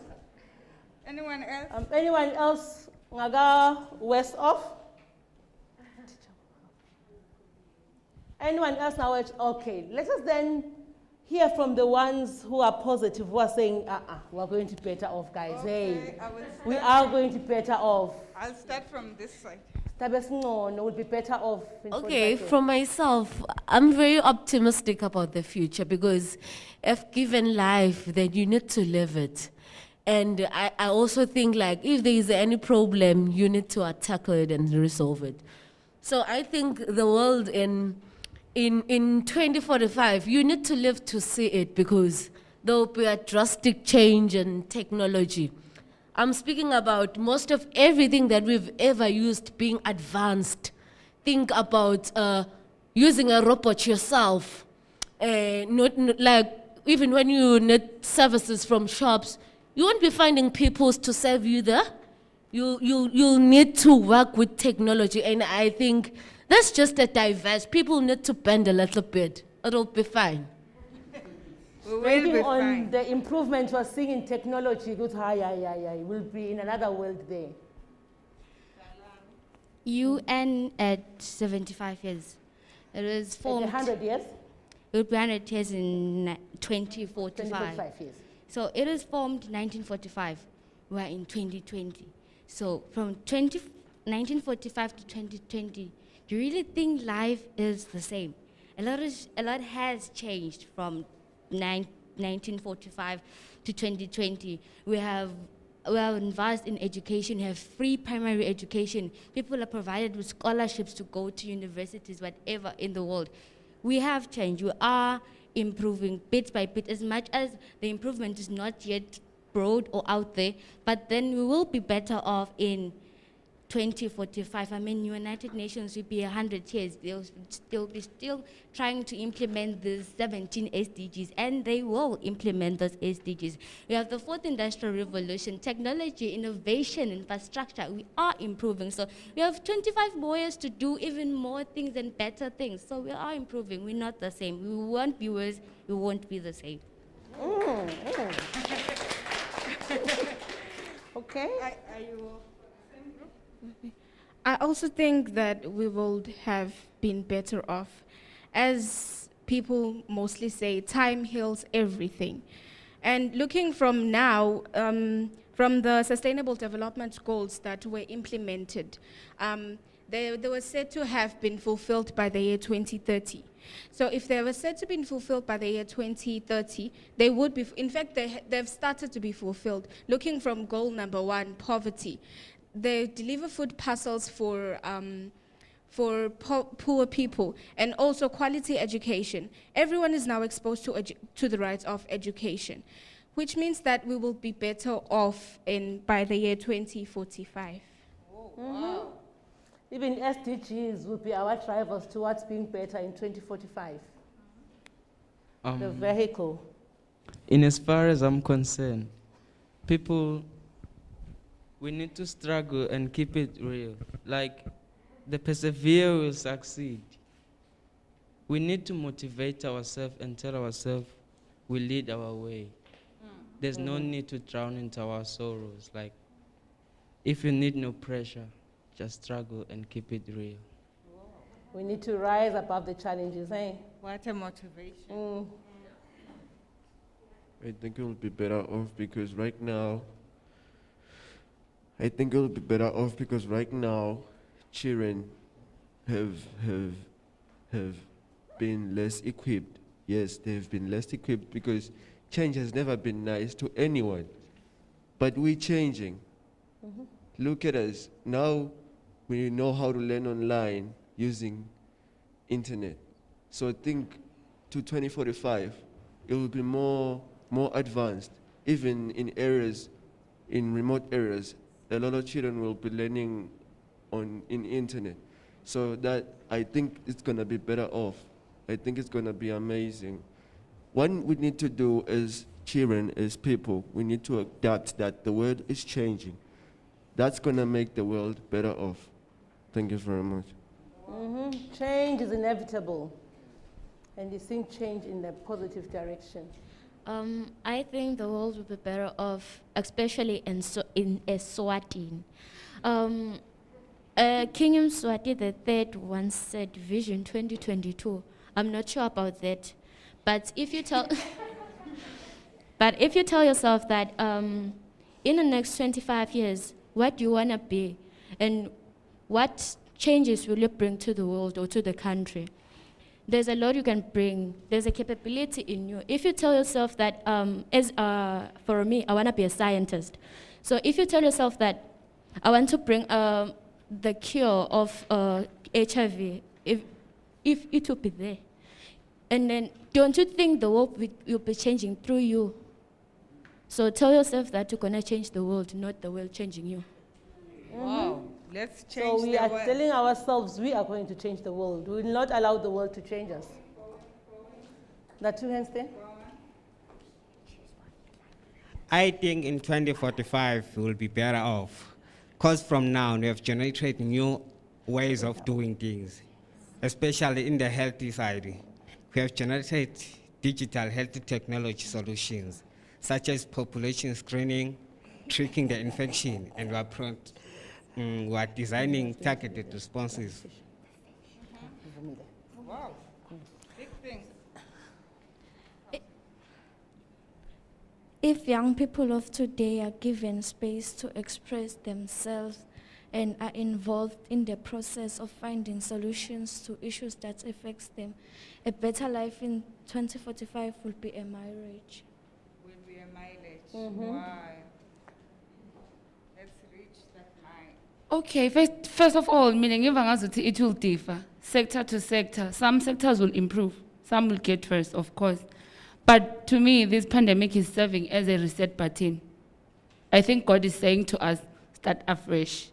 Anyone else? Anyone else? Ngaga worse off? Anyone else now? Okay, let us then hear from the ones who are positive, who are saying, we're going to be better off, guys. Okay, hey, we are going to be better off. I'll start from this side. Would be better off. Okay, from myself, I'm very optimistic about the future, because if given life, then you need to live it. And I also think, like, if there is any problem, you need to tackle it and resolve it. So I think the world in 2045, you need to live to see it, because there will be a drastic change in technology. I'm speaking about most of everything that we've ever used being advanced. Think about using a robot yourself. Not like, even when you need services from shops, you won't be finding people to serve you there. You'll need to work with technology, and I think that's just a diverse. People need to bend a little bit. It'll be fine. Banking on the improvement we're seeing in technology, good, we'll be in another world there. UN at 75 years. It was formed. 100 years? It will be 100 years in 2045. 2045 years. So it was formed 1945. We're in 2020. So from 1945 to 2020, do you really think life is the same? A lot has changed from 1945 to 2020. We have invested in education, we have free primary education. People are provided with scholarships to go to universities, whatever in the world. We have changed. We are improving bit by bit, as much as the improvement is not yet broad or out there, but then we will be better off in 2045. I mean, United Nations will be 100 years. They'll be still trying to implement the 17 SDGs, and they will implement those SDGs. We have the fourth industrial revolution, technology, innovation, infrastructure. We are improving. So we have 25 more years to do even more things and better things. So we are improving. We're not the same. We won't be worse. We won't be the same. Okay. Are you same group? I also think that we would have been better off. As people mostly say, time heals everything. And looking from now, from the Sustainable Development Goals that were implemented, they were said to have been fulfilled by the year 2030. So if they were said to be fulfilled by the year 2030, they would be, in fact, they've started to be fulfilled. Looking from goal number 1, poverty. They deliver food parcels for poor people, and also quality education. Everyone is now exposed to the rights of education, which means that we will be better off by the year 2045. Wow. Even SDGs will be our drivers towards being better in 2045. The vehicle. In as far as I'm concerned, people, we need to struggle and keep it real. Like, the persevere will succeed. We need to motivate ourselves and tell ourselves we lead our way. There's no need to drown into our sorrows. Like, if you need no pressure, just struggle and keep it real. We need to rise above the challenges, eh? What a motivation. I think it will be better off because right now, children have been less equipped. Yes, they've been less equipped because change has never been nice to anyone. But we're changing. Look at us. Now we know how to learn online using internet. So I think to 2045, it will be more advanced. Even in remote areas, a lot of children will be learning in internet. So that, I think it's gonna be better off. I think it's gonna be amazing. What we need to do as children, as people, we need to adapt that the world is changing. That's gonna make the world better off. Thank you very much. Change is inevitable, and you think change in a positive direction. I think the world would be better off, especially in Eswatini. King Mswati III once said Vision 2022. I'm not sure about that, but if you tell, yourself that in the next 25 years, what do you want to be, and what changes will you bring to the world or to the country? There's a lot you can bring. There's a capability in you. If you tell yourself that, for me, I want to be a scientist. So if you tell yourself that I want to bring the cure of HIV, if it will be there. And then, don't you think the world will be changing through you? So tell yourself that you're going to change the world, not the world changing you. Wow. Let's change So we the are world. telling ourselves we are going to change the world. We will not allow the world to change us. The two hands there. I think in 2045 we will be better off, because from now we have generated new ways of doing things, especially in the healthy side. We have generated digital health technology solutions, such as population screening, tracking the infection, and we are designing targeted responses. Wow, big things. If young people of today are given space to express themselves and are involved in the process of finding solutions to issues that affect them, a better life in 2045 will be a mileage. Will be a mileage. Mm-hmm. Wow. Let's reach that mile. Okay, first of all, meaning it will differ sector to sector. Some sectors will improve, some will get worse, of course. But to me, this pandemic is serving as a reset button. I think God is saying to us, start afresh.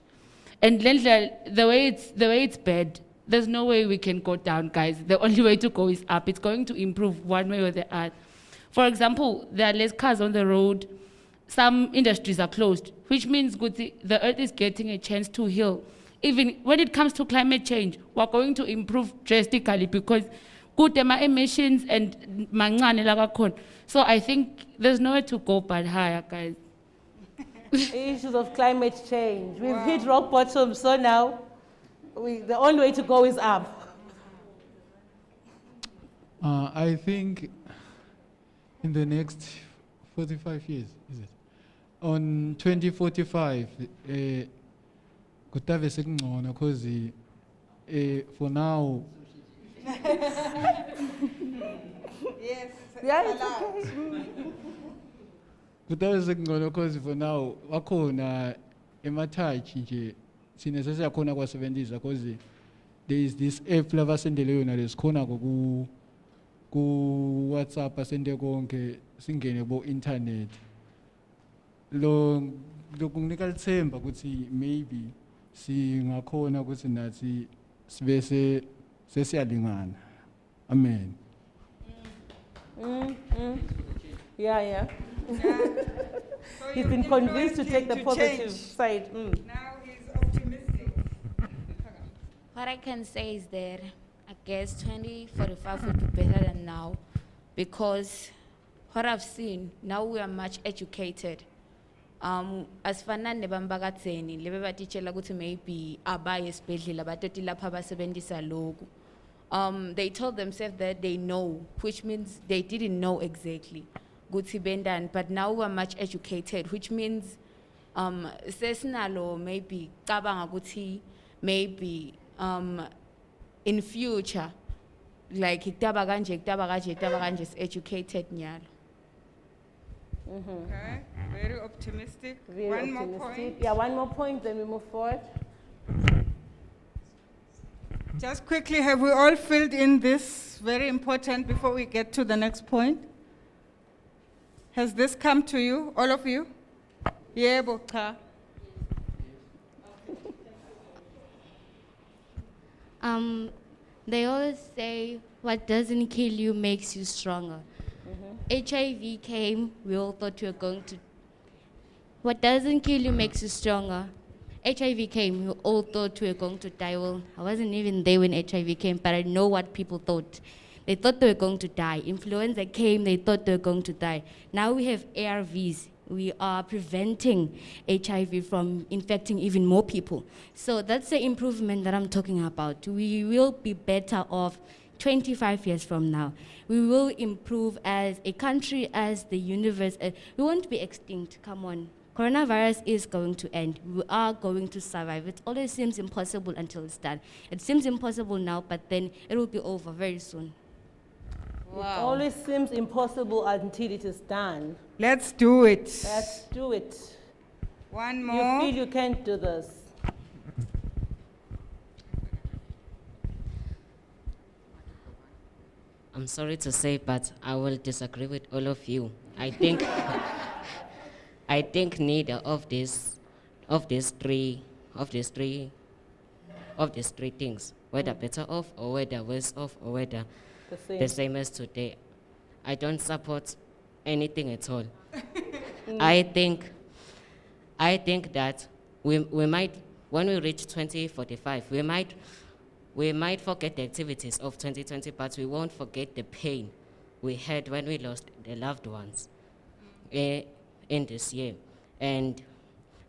And the way it's bad, there's no way we can go down, guys. The only way to go is up. It's going to improve one way or the other. For example, there are less cars on the road. Some industries are closed, which means the earth is getting a chance to heal. Even when it comes to climate change, we're going to improve drastically because emissions and mancane lakakhona. So I think there's nowhere to go but higher, guys. Issues of climate change. We've hit rock bottom, so now the only way to go is up. I think in the next 45 years, is it? On 2045, kutave sekungcono because for now. Yes. Yeah, it's okay. Kutave sekungcono because for now wakhona emathayiji nje sine sesiyakhona kwasebenzisa because there is this app lavasendele yona lesikhona ku WhatsApp asende konke singene bo internet lo kunginika lithemba ukuthi maybe singakhona ukuthi nathi sibe sesiyalingana. Amen. Yeah. He's been convinced to take the positive side. Now he's optimistic. What I can say is that I guess 2045 will be better than now, because what I've seen, now we are much educated. As fanane bambagatseni lebe batitshela ukuthi maybe abaye esibhedlela batoti lapha basebenzisa lokhu. They told themselves that they know, which means they didn't know exactly ukuthi bendani, but now we are much educated, which means sesinalo maybe cabanga ukuthi maybe in future like kitaba kanje is educated nyalo. Okay, very optimistic. Very one optimistic. more point. Yeah, one more point, then we move forward. Just quickly, have we all filled in this very important before we get to the next point? Has this come to you, all of you? Yeah, Boka. They always say, what doesn't kill you makes you stronger. HIV came, we all thought we were going to. What doesn't kill you makes you stronger. HIV came, we all thought we were going to die. Well, I wasn't even there when HIV came, but I know what people thought. They thought they were going to die. Influenza came, they thought they were going to die. Now we have ARVs. We are preventing HIV from infecting even more people. So that's the improvement that I'm talking about. We will be better off 25 years from now. We will improve as a country, as the universe. We won't be extinct, come on. Coronavirus is going to end. We are going to survive. It always seems impossible until it's done. It seems impossible now, but then it will be over very soon. Wow. It always seems impossible until it is done. Let's do it. Let's do it. One more. You feel you can't do this. I'm sorry to say, but I will disagree with all of you. I think I think neither of these three things, whether better off or whether worse off or whether the same as today, I don't support anything at all. I think that we might, when we reach 2045, we might forget the activities of 2020, but we won't forget the pain we had when we lost the loved ones in this year. And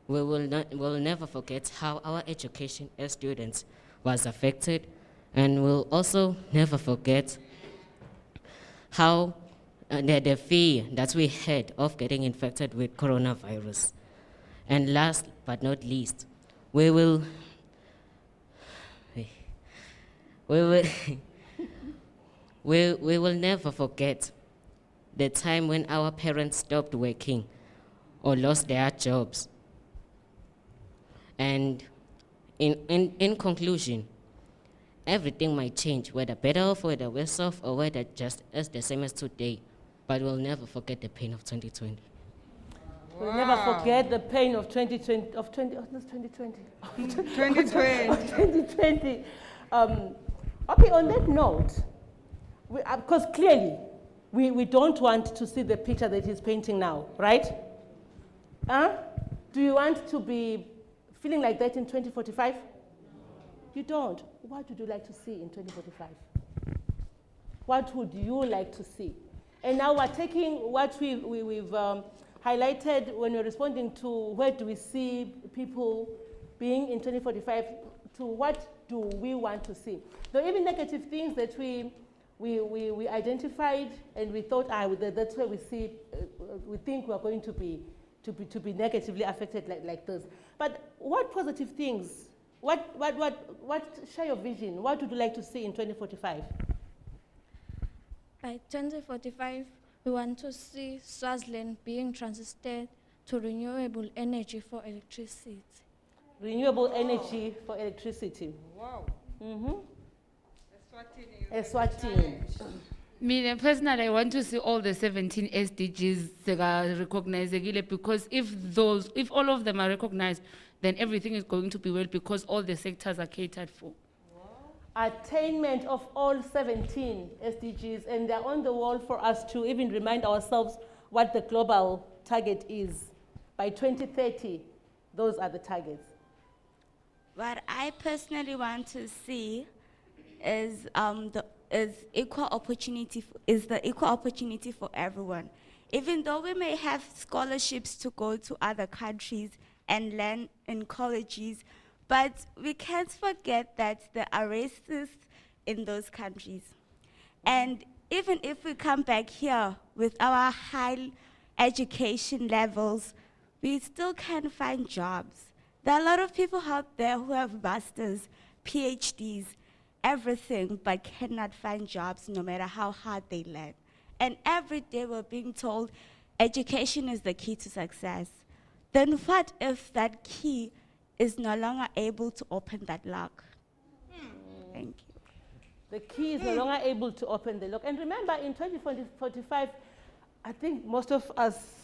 we'll never forget how our education as students was affected, and we'll also never forget how the fear that we had of getting infected with coronavirus. And last but not least, we will never forget the time when our parents stopped working or lost their jobs. And in conclusion, everything might change, whether better off, whether worse off, or whether just as the same as today, but we'll never forget the pain of 2020. We'll never forget the pain of 2020, of 2020. 2020. Okay, on that note, because clearly we don't want to see the picture that he's painting now, right? Do you want to be feeling like that in 2045? You don't. What would you like to see in 2045? What would you like to see? And now we're taking what we've highlighted when we're responding to where do we see people being in 2045 to what do we want to see. There are even negative things that we identified and we thought, that's where we see, we think we're going to be negatively affected like this. But what positive things, what share your vision? What would you like to see in 2045? By 2045, we want to see Swaziland being transited to renewable energy for electricity. Renewable energy for electricity. Wow. Mm-hmm. Eswatini. Me personally, I want to see all the 17 SDGs recognized, because if all of them are recognized, then everything is going to be well because all the sectors are catered for. Attainment of all 17 SDGs, and they're on the wall for us to even remind ourselves what the global target is. By 2030, those are the targets. What I personally want to see is the equal opportunity for everyone. Even though we may have scholarships to go to other countries and learn in colleges, but we can't forget that there are racists in those countries. And even if we come back here with our high education levels, we still can't find jobs. There are a lot of people out there who have masters, PhDs, everything, but cannot find jobs no matter how hard they learn. And every day we're being told education is the key to success. Then what if that key is no longer able to open that lock? Thank you. The key is no longer able to open the lock. And remember, in 2045, I think most of us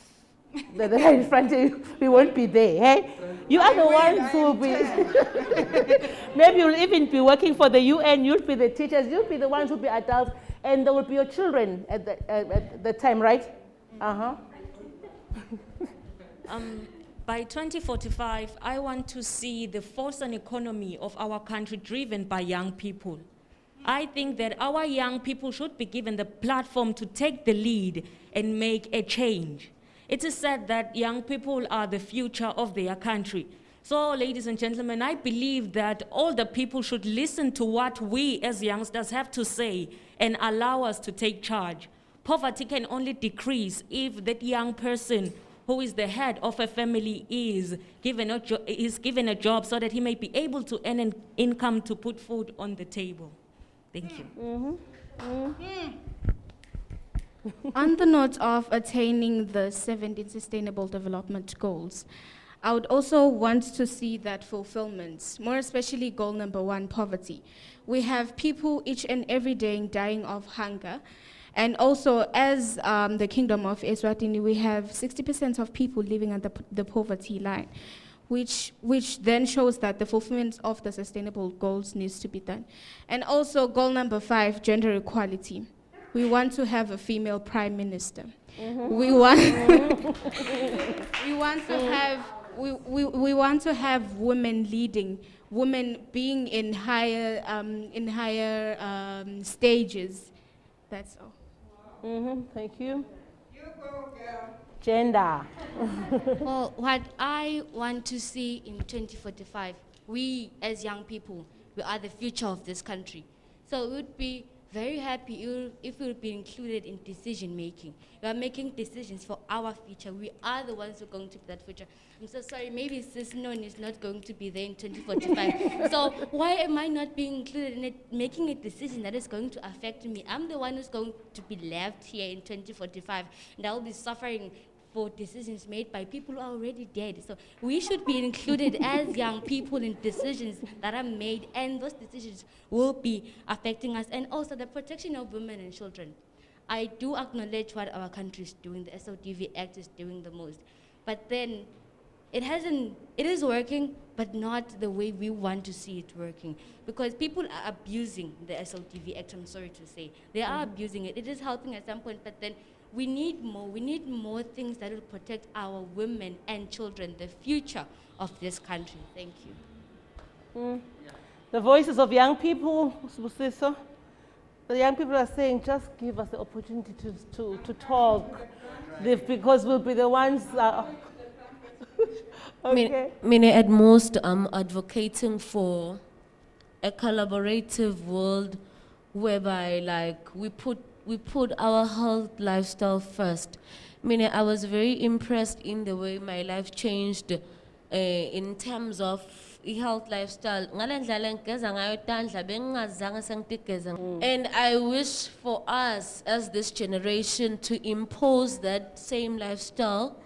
that are in front of you, we won't be there. Hey? You are the ones who will be. Maybe you'll even be working for the UN, you'll be the teachers, you'll be the ones who'll be adults, and there will be your children at the time, right? Uh-huh. By 2045, I want to see the force and economy of our country driven by young people. I think that our young people should be given the platform to take the lead and make a change. It is said that young people are the future of their country. So, ladies and gentlemen, I believe that all the people should listen to what we as youngsters have to say and allow us to take charge. Poverty can only decrease if that young person who is the head of a family is given a job so that he may be able to earn an income to put food on the table. Thank you. On the note of attaining the 17 Sustainable Development Goals, I would also want to see that fulfillment, more especially goal number 1, poverty. We have people each and every day dying of hunger. And also, as the Kingdom of Eswatini, we have 60% of people living under the poverty line, which then shows that the fulfillment of the sustainable goals needs to be done. And also, goal number 5, gender equality. We want to have a female prime minister. We want we want to have women leading, women being in higher stages. That's all. Thank you. Gender. Well, what I want to see in 2045, we as young people, we are the future of this country. So we would be very happy if we would be included in decision making. We are making decisions for our future. We are the ones who are going to be that future. I'm so sorry, maybe Sis Non is not going to be there in 2045. So why am I not being included in it, making a decision that is going to affect me? I'm the one who's going to be left here in 2045, and I'll be suffering for decisions made by people who are already dead. So we should be included as young people in decisions that are made, and those decisions will be affecting us. And also the protection of women and children. I do acknowledge what our country is doing, the SODV Act is doing the most. But then it is working, but not the way we want to see it working. Because people are abusing the SODV Act, I'm sorry to say. They are abusing it. It is helping at some point, but then we need more things that will protect our women and children, the future of this country. Thank you. The voices of young people, Sibusiso, the young people are saying, just give us the opportunity to talk, because we'll be the ones. Okay. Meaning at most, I'm advocating for a collaborative world whereby, like, we put our health lifestyle first. Meaning, I was very impressed in the way my life changed in terms of health lifestyle. And I wish for us as this generation to impose that same lifestyle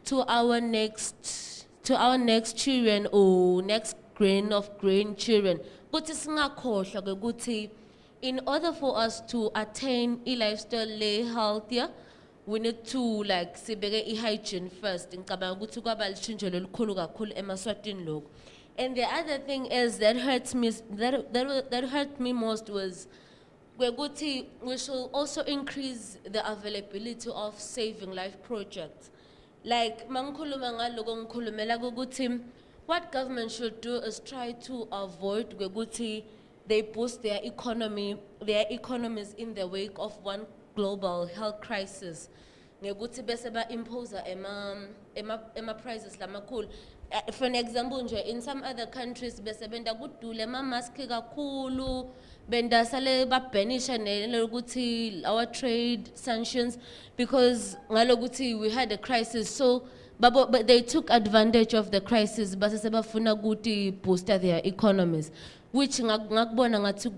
to our next children or next grain of grandchildren. In order for us to attain a lifestyle healthier, we need to like sibeke hygiene first. And the other thing is that hurts me that hurt me most was we should also increase the availability of saving life projects. Like what government should do is try to avoid they boost their economies in the wake of one global health crisis. Impose prices lamakhulu. For an example, in some other countries, benda kudule maski kakhulu, benda sale banisha our trade sanctions because we had a crisis. So, but they took advantage of the crisis. But sebafuna guti booster their economies, which ngakubona ngathi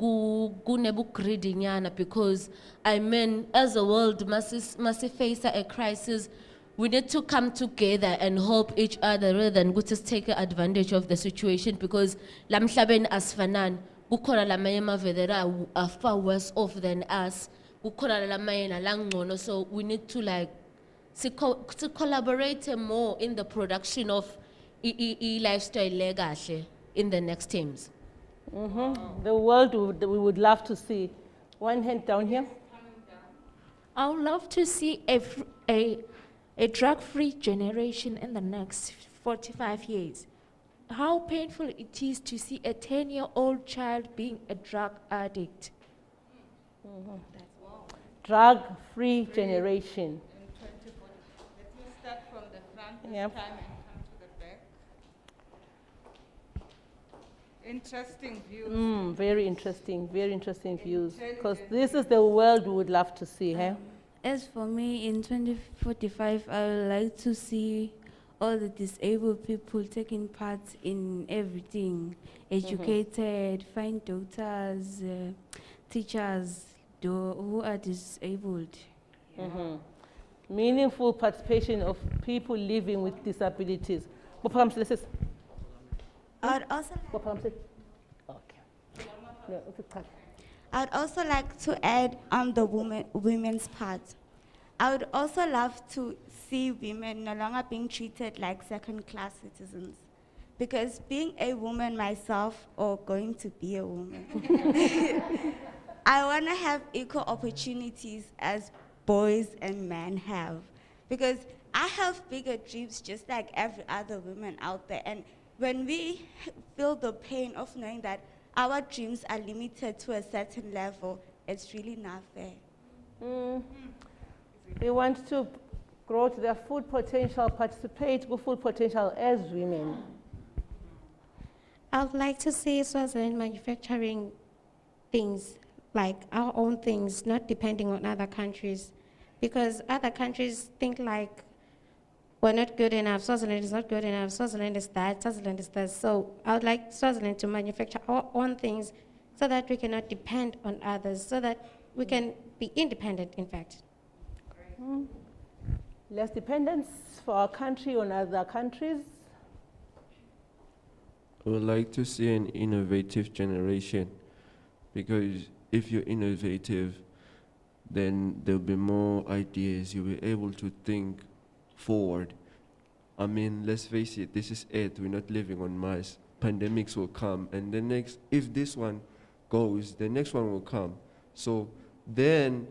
kunebu-greedy nyana, because I mean, as a world must face a crisis. We need to come together and help each other rather than just take advantage of the situation, because lamhlabeni asfanan kukhona lamanye amave that are far worse off than us, kukhona lamanye nalangcono. So we need to like to collaborate more in the production of lifestyle legacy in the next terms. The world we would love to see. One hand down here. I would love to see a drug-free generation in the next 45 years. How painful it is to see a 10-year-old child being a drug addict. Drug-free generation. Let me start from the front this Yep. time and come to the back. Interesting views. Very interesting views. Because this is the world we would love to see. As for me, in 2045, I would like to see all the disabled people taking part in everything. Educated, find doctors, teachers who are disabled. Meaningful participation of people living with disabilities. Bophakamisile sis. I'd also Bophakamisile. Okay. No, usichaze. I'd also like to add on the women's part. I would also love to see women no longer being treated like second-class citizens. Because being a woman myself, or going to be a woman, I want to have equal opportunities as boys and men have. Because I have bigger dreams just like every other woman out there. And when we feel the pain of knowing that our dreams are limited to a certain level, it's really not fair. They want to grow to their full potential, participate with full potential as women. I would like to see Swaziland manufacturing things, like our own things, not depending on other countries. Because other countries think like, we're not good enough, Swaziland is not good enough, Swaziland is that, Swaziland is that. So I would like Swaziland to manufacture our own things so that we cannot depend on others, so that we can be independent, in fact. Less dependence for our country on other countries. I would like to see an innovative generation, because if you're innovative, then there'll be more ideas. You'll be able to think forward. I mean, let's face it, this is Earth, we're not living on Mars. Pandemics will come, and the next, if this one goes, the next one will come. So then,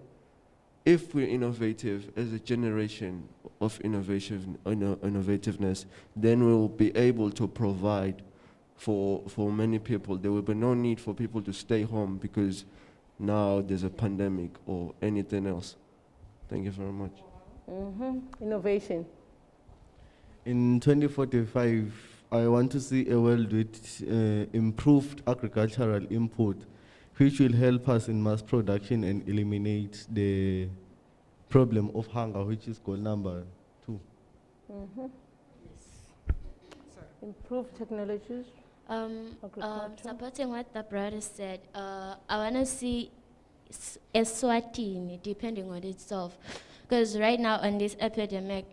if we're innovative as a generation of innovativeness, then we'll be able to provide for many people. There will be no need for people to stay home because now there's a pandemic or anything else. Thank you very much. Innovation. In 2045, I want to see a world with improved agricultural input, which will help us in mass production and eliminate the problem of hunger, which is goal number 2. Improved technologies. Supporting what the brother said, I want to see Eswatini depending on itself. Because right now on this epidemic,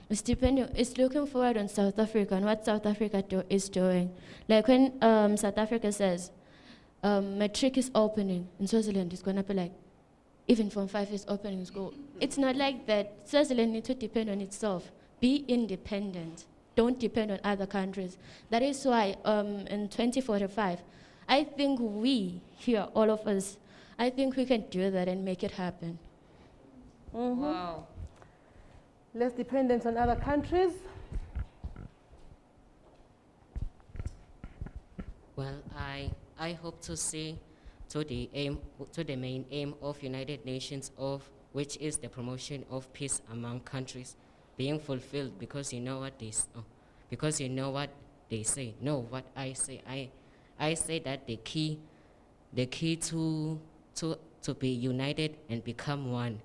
it's looking forward on South Africa and what South Africa is doing. Like when South Africa says, matric is opening, in Swaziland it's going to be like, even from 5 years opening school. It's not like that. Swaziland needs to depend on itself. Be independent. Don't depend on other countries. That is why in 2045, I think we here, all of us, I think we can do that and make it happen. Wow. Less dependence on other countries. Well, I hope to see to the main aim of United Nations, which is the promotion of peace among countries, being fulfilled, because you know what they say. No, what I say. I say that the key to be united and become one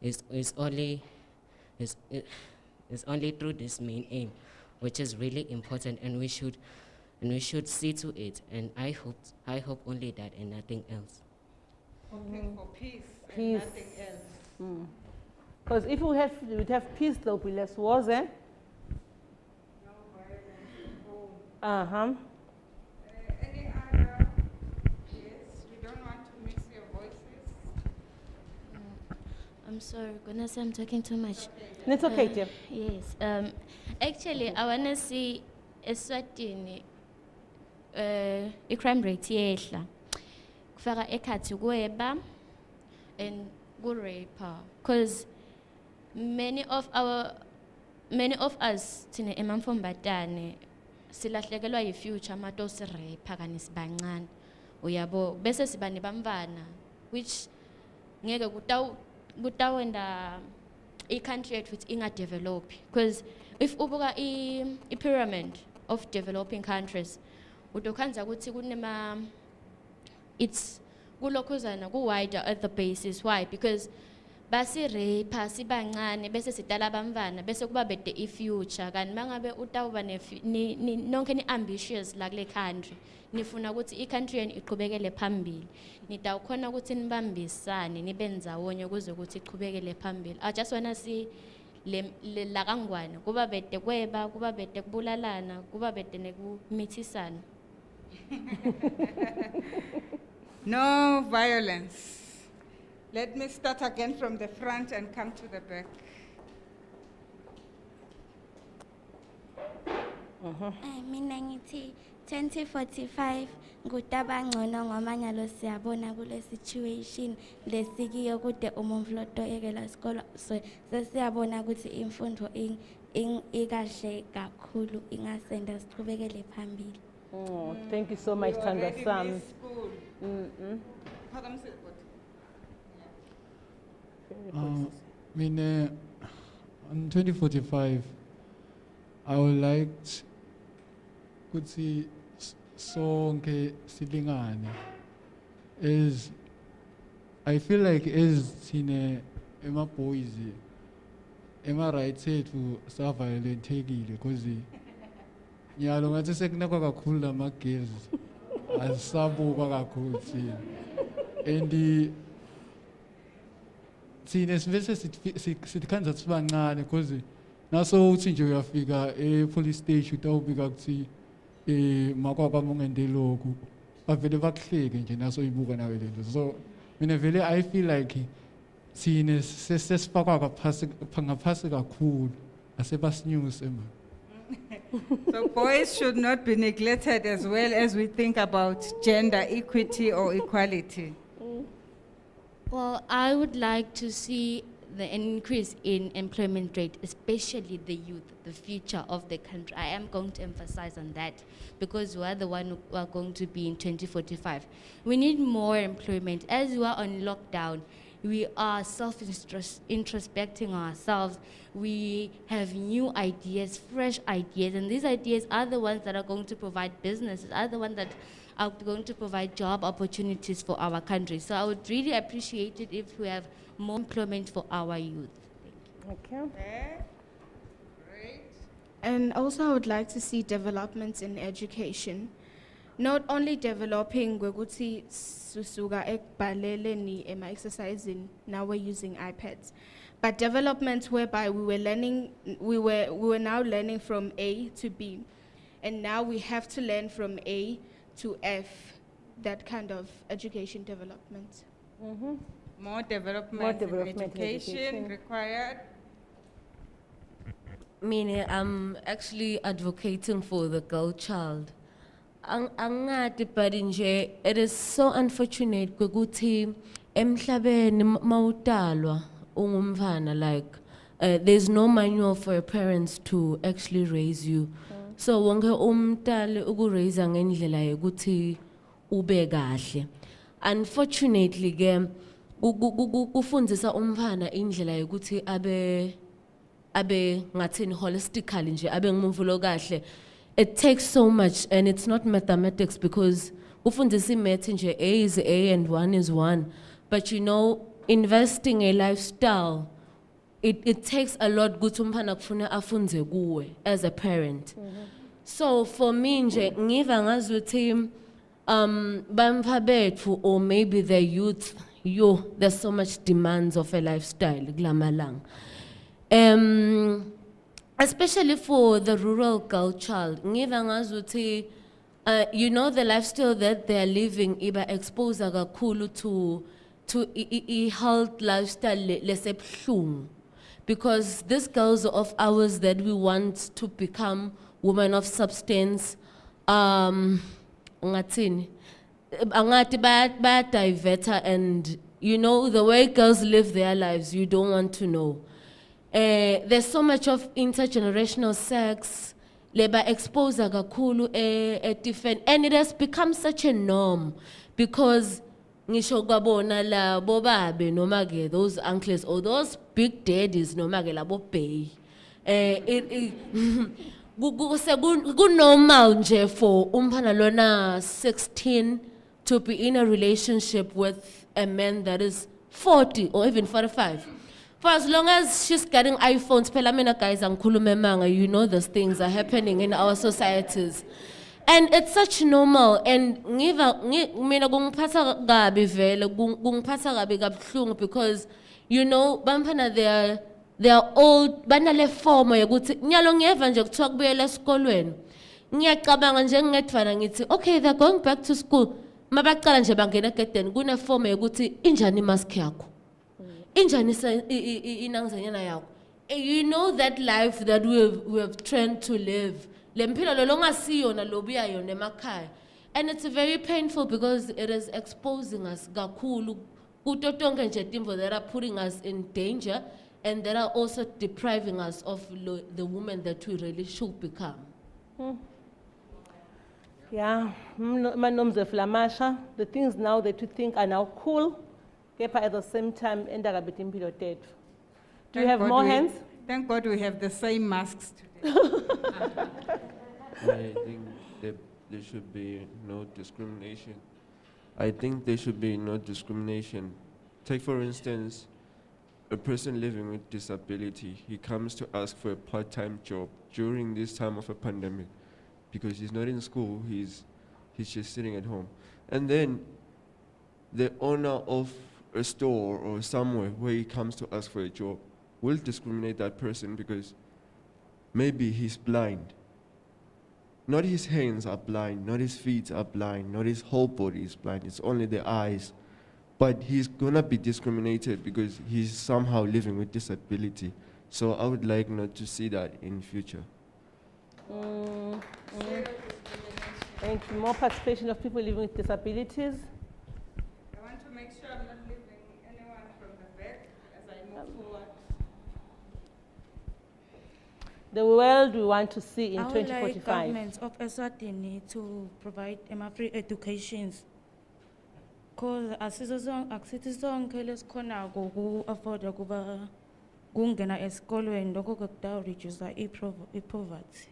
is only through this main aim, which is really important, and we should see to it. And I hope only that and nothing else. Hoping for peace. Peace. And nothing else. Because if we'd have peace, there'll be less wars, eh? No violence. Any other? Yes, we don't want to mix your voices. I'm sorry, goodness, I'm talking too much. It's okay, dear. Yes. Actually, I want to see Eswatini, crime rate yehla. Kufaka ekhathi kweba and ku-raper. Because many of us thina emamfombatane silahlekelwa yi-future mato si-raper kani sibancane uyabo bese siba nebamfana, which ngeke kutawenda i-country yethu ukuthi ingadevelophi. Because if ubuka i-pyramid of developing countries udokhanza ukuthi it's kulokhuzana ku-wider at the basis. Why? Because basi-raper sibancane bese sidala abamfana bese kuba bede i-future kanti mangabe utawuba nonke ni-ambitious la kule country nifuna ukuthi i-country yenu iqhubekele phambili nitawukhona ukuthi nibambisane nibe ndzawonye ukuze ukuthi iqhubekele phambili. I just want to see la kangwane kuba bete kweba kuba bete kubulalana kuba bete nekumithisana. No violence. Let me start again from the front and come to the back. Mina ngithi 2045 ngutaba ngcono ngoba nyalo siyabona kule situation lesikiyo kude umuntu lotoyekela isikolo sesiyabona ukuthi imfundo ikahle kakhulu ingasenda siqhubekele phambili. Oh, thank you so much, Tanda Sam. In 2045, I would like to see sonke silingane. Is I feel like is sine ema boys ema rights to survive because nyalo ngathi sekunakwa kakhulu lama girls asabuka kakhulu thina and thina sivese sitikhanza sibancane because naso uthi nje uyafika police station utawubika ukuthi makwakwa mongende lokhu bavele bakuhleke nje naso ibuka nawe lento. So mina vele I feel like thina sesifakwa ngaphasi kakhulu asebasinyuse man. So boys should not be neglected as well as we think about gender equity or equality. Well, I would like to see an increase in employment rate, especially the youth, the future of the country. I am going to emphasize on that because we are the one who are going to be in 2045. We need more employment. As we are on lockdown, we are self-introspecting ourselves. We have new ideas, fresh ideas, and these ideas are the ones that are going to provide businesses, are the ones that are going to provide job opportunities for our country. So I would really appreciate it if we have more employment for our youth. Thank you. Okay. Great. And also I would like to see developments in education. Not only developing gwekuthi susuka ekubhaleleni exercising, now we're using iPads, but developments whereby we were now learning from A to B, and now we have to learn from A to F, that kind of education development. More development in education required. Meaning, I'm actually advocating for the girl child. But it is so unfortunate ukuthi emhlabeni mawutalwa ungumfana, like there's no manual for parents to actually raise you. So wonke umntali ukuraise ngendlela yokuthi ube kahle. Unfortunately ke kufundisa umfana indlela yokuthi abe ngathini holistically nje abe ngumuntu lo kahle. It takes so much, and it's not mathematics because ufundisa math nje A is A and 1 is 1. But you know, investing a lifestyle, it takes a lot ukuthi umfana kufuna afunze kuwe as a parent. So for me nje ngiva ngazuthi bamfa bethu or maybe the youth, there's so much demands of a lifestyle glamalanga. Especially for the rural girl child, ngiva ngazuthi you know the lifestyle that they are living iba expose kakhulu to health lifestyle lesebhlungu, because these girls of ours that we want to become women of substance, ngathini angathi ba divert, and you know the way girls live their lives, you don't want to know. There's so much of intergenerational sex, labor exposure kakhulu different, and it has become such a norm because ngisho kwabona la bobabe noma ke those uncles or those big daddies noma ke labo bay kunormal nje for umfana lona 16 to be in a relationship with a man that is 40 or even 45. For as long as she's getting iPhones, phela mina guys angikhulume manga, you know those things are happening in our societies. And it's such normal, and mina kungiphatha kabi vele, kungiphatha kabi kabuhlungu because you know bamphana they are all banale form yokuthi nyalo ngiyeva nje kuthiwa kubuyela esikolweni ngiyacabanga nje ngedvana ngithi okay they're going back to school mabaqala nje bangena egedeni kune form yokuthi injani mask yakho injani inangizanyana yakho. You know that life that we have trained to live lempilo lo longasiyona lobuya yona emakhaya, and it's very painful because it is exposing us kakhulu kuto tonke nje timvo that are putting us in danger and that are also depriving us of the women that we really should become. Yeah, Manomze Flamasha, the things now that you think are now cool, at the same time, do you have more hands? Thank God we have the same masks today. I think there should be no discrimination. I think there should be no discrimination. Take for instance, a person living with disability, he comes to ask for a part-time job during this time of a pandemic because he's not in school, he's just sitting at home. And then the owner of a store or somewhere where he comes to ask for a job will discriminate that person because maybe he's blind. Not his hands are blind, not his feet are blind, not his whole body is blind, it's only the eyes. But he's gonna be discriminated because he's somehow living with disability. So I would like not to see that in future. And more participation of people living with disabilities. I want to make sure I'm not leaving anyone from the back as I move forward. The world we want to see in I would 2045. like governments of Eswatini to provide free educations. Because akusithi sonke lesikhonako ku-afforda kuba kungena esikolweni lokho kudala reduce i-poverty.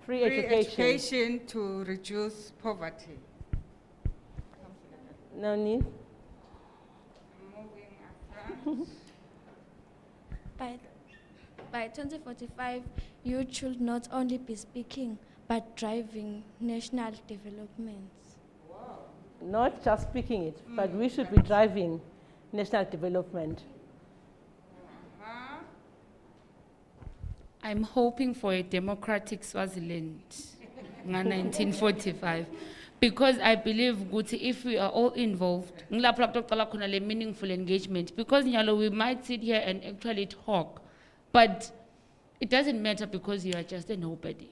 Free education to reduce poverty. No need. Moving By 2045, youth should not only be speaking, but driving national developments. Not just speaking it, but we should be driving national development. I'm hoping for a democratic Swaziland in 1945 because I believe if we are all involved, meaningful engagement, because we might sit here and actually talk, but it doesn't matter because you are just a nobody.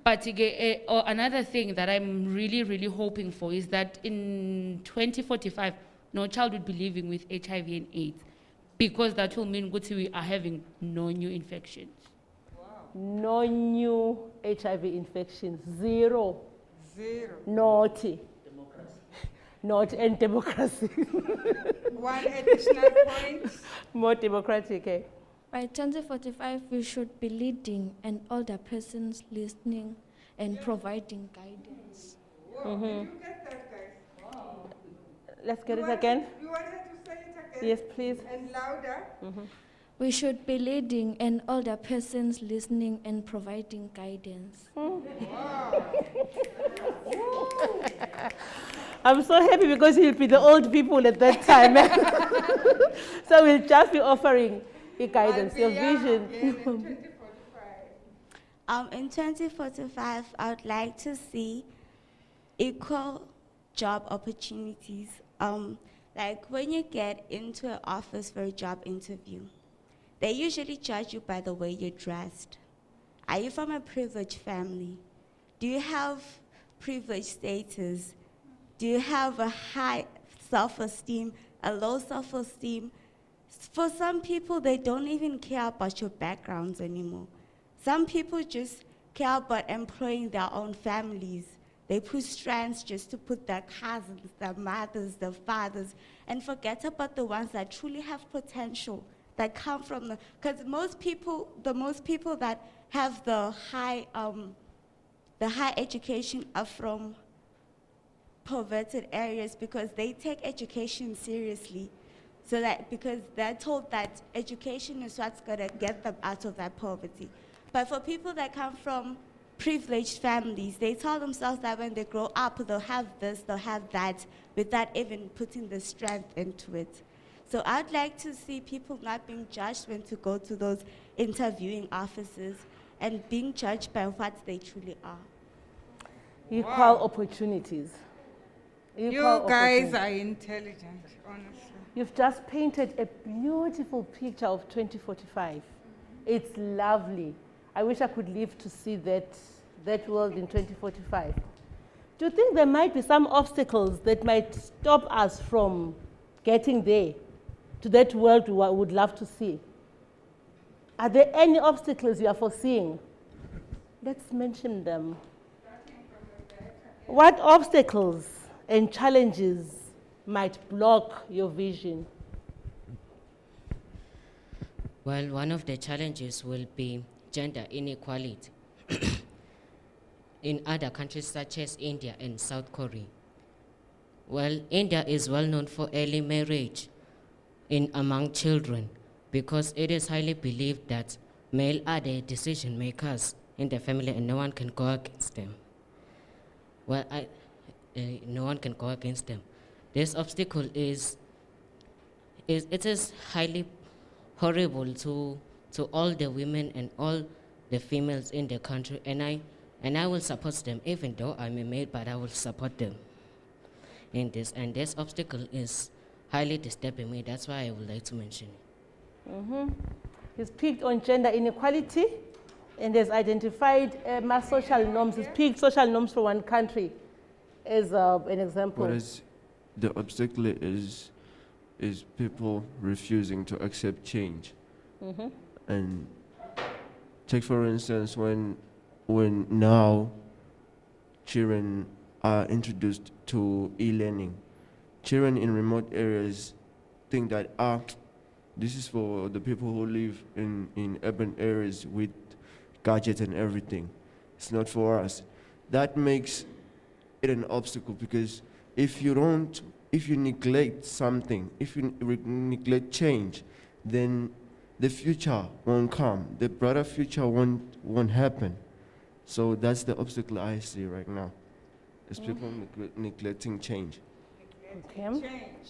But another thing that I'm really, really hoping for is that in 2045, no child would be living with HIV and AIDS, because that will mean we are having no new infections. No new HIV infections, zero. Naughty. Not and democracy. One additional point. More democratic, okay. By 2045, we should be leading and older persons listening and providing guidance. Whoa, did you get that, guys? Wow. Let's get it again. You wanted to say it again? Yes, please. And louder. We should be leading and older persons listening and providing guidance. Wow. I'm so happy because you'll be the old people at that time. So we'll just be offering your guidance, your vision. In 2045, I would like to see equal job opportunities. Like when you get into an office for a job interview, they usually judge you by the way you're dressed. Are you from a privileged family? Do you have privileged status? Do you have a high self-esteem, a low self-esteem? For some people, they don't even care about your backgrounds anymore. Some people just care about employing their own families. They put strands just to put their cousins, their mothers, their fathers, and forget about the ones that truly have potential, that come from the, because the most people that have the high education are from poverty areas because they take education seriously. So that, because they're told that education is what's gonna get them out of that poverty. But for people that come from privileged families, they tell themselves that when they grow up, they'll have this, they'll have that, without even putting the strength into it. So I'd like to see people not being judged when to go to those interviewing offices and being judged by what they truly are. Equal opportunities. You guys are intelligent, honestly. You've just painted a beautiful picture of 2045. It's lovely. I wish I could live to see that world in 2045. Do you think there might be some obstacles that might stop us from getting there, to that world we would love to see? Are there any obstacles you are foreseeing? Let's mention them. What obstacles and challenges might block your vision? Well, one of the challenges will be gender inequality in other countries such as India and South Korea. Well, India is well known for early marriage among children because it is highly believed that male are the decision makers in the family and no one can go against them. Well, no one can go against them. This obstacle is highly horrible to all the women and all the females in the country, and I will support them, even though I'm a male, but I will support them in this. And this obstacle is highly disturbing me. That's why I would like to mention it. He's picked on gender inequality and has identified mass social norms. He's picked social norms for one country as an example. Whereas the obstacle is people refusing to accept change. And take for instance, when now children are introduced to e-learning, children in remote areas think that this is for the people who live in urban areas with gadgets and everything. It's not for us. That makes it an obstacle because if you neglect something, if you neglect change, then the future won't come. The brighter future won't happen. So that's the obstacle I see right now. Is people neglecting change. Okay.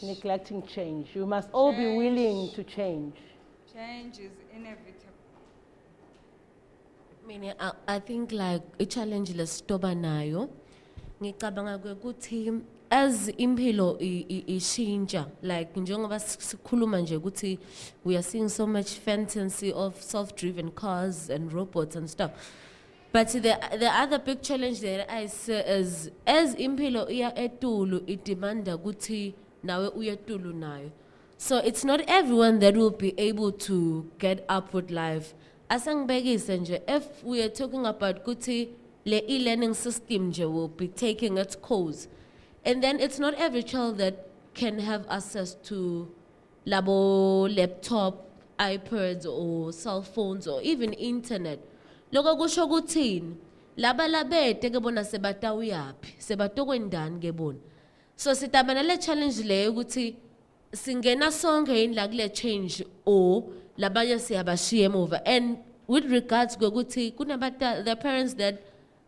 Neglecting change. You must all be willing to change. Change is inevitable. Meaning, I think like a challenge lesitoba nayo. Ngicabanga ukuthi as impilo ishintsha, like njengoba sikhuluma nje ukuthi we are seeing so much fantasy of self-driven cars and robots and stuff. But the other big challenge that I see is as impilo iya etulu it demanda ukuthi nawe uya etulu nayo. So it's not everyone that will be able to get up with life. Asangibekise nje, if we are talking about ukuthi le e-learning system nje will be taking its course, and then it's not every child that can have access to labo laptop, iPads or cell phones or even internet. Loko kusho kuthini? Laba labete ke bona sebatawu yapi? Sebatokwendani ke bona? So sitabana le challenge le ukuthi singena sonke yini la kule change or labanye siyabashiya emuva. And with regards kokuthi kunabata the parents that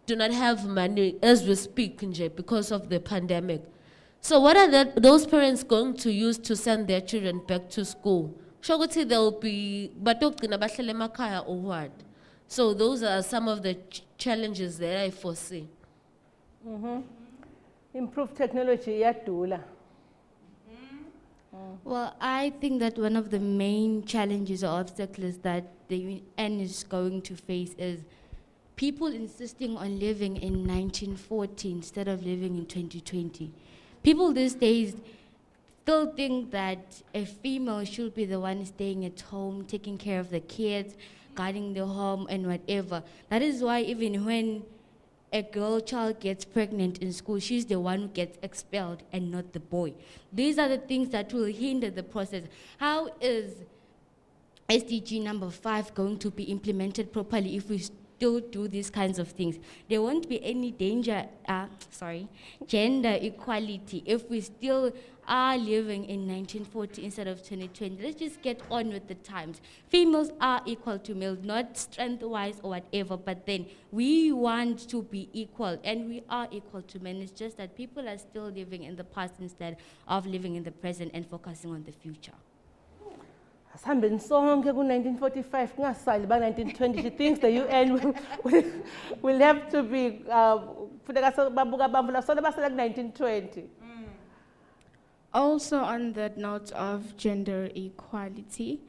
do not have money as we speak nje because of the pandemic. So what are those parents going to use to send their children back to school? Shokuthi there will be batogcina bahlele emakhaya or what? So those are some of the challenges that I foresee. Improved technology iyadula. Well, I think that one of the main challenges or obstacles that the UN is going to face is people insisting on living in 1940 instead of living in 2020. People these days still think that a female should be the one staying at home, taking care of the kids, guarding the home and whatever. That is why even when a girl child gets pregnant in school, she's the one who gets expelled and not the boy. These are the things that will hinder the process. How is SDG number 5 going to be implemented properly if we still do these kinds of things? There won't be any gender equality if we still are living in 1940 instead of 2020. Let's just get on with the times. Females are equal to males, not strength-wise or whatever, but then we want to be equal, and we are equal to men. It's just that people are still living in the past instead of living in the present and focusing on the future. Asihambeni sonke ku-1945 kungasali ba-1920. She thinks the UN will have to be babuka bambula sole basala ku-1920. Also, on that note of gender equality,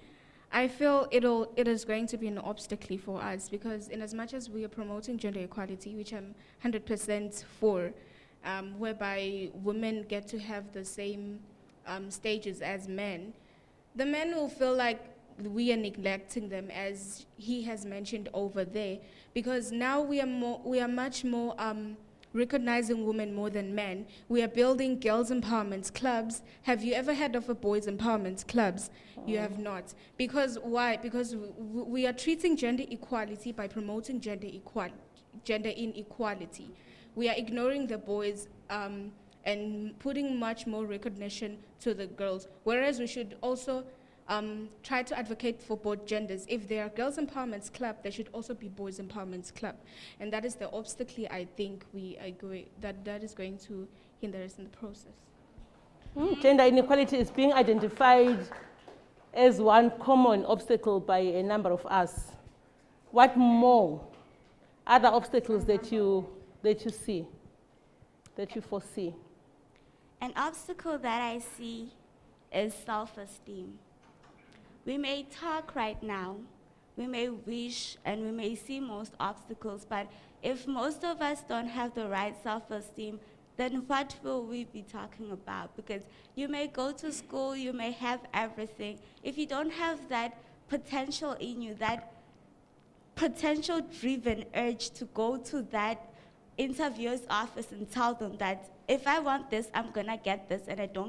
I feel it is going to be an obstacle for us, because in as much as we are promoting gender equality, which I'm 100% for, whereby women get to have the same stages as men, the men will feel like we are neglecting them, as he has mentioned over there, because now we are much more recognizing women more than men. We are building girls' empowerment clubs. Have you ever heard of a boys' empowerment clubs? You have not. Because why? Because we are treating gender equality by promoting gender inequality. We are ignoring the boys and putting much more recognition to the girls, whereas we should also try to advocate for both genders. If there are girls' empowerment club, there should also be boys' empowerment club. And that is the obstacle I think we agree that is going to hinder us in the process. Gender inequality is being identified as one common obstacle by a number of us. What more other obstacles that you see, that you foresee? An obstacle that I see is self-esteem. We may talk right now, we may wish, and we may see most obstacles, but if most of us don't have the right self-esteem, then what will we be talking about? Because you may go to school, you may have everything. If you don't have that potential in you, that potential-driven urge to go to that interviewer's office and tell them that if I want this, I'm gonna get this, and I don't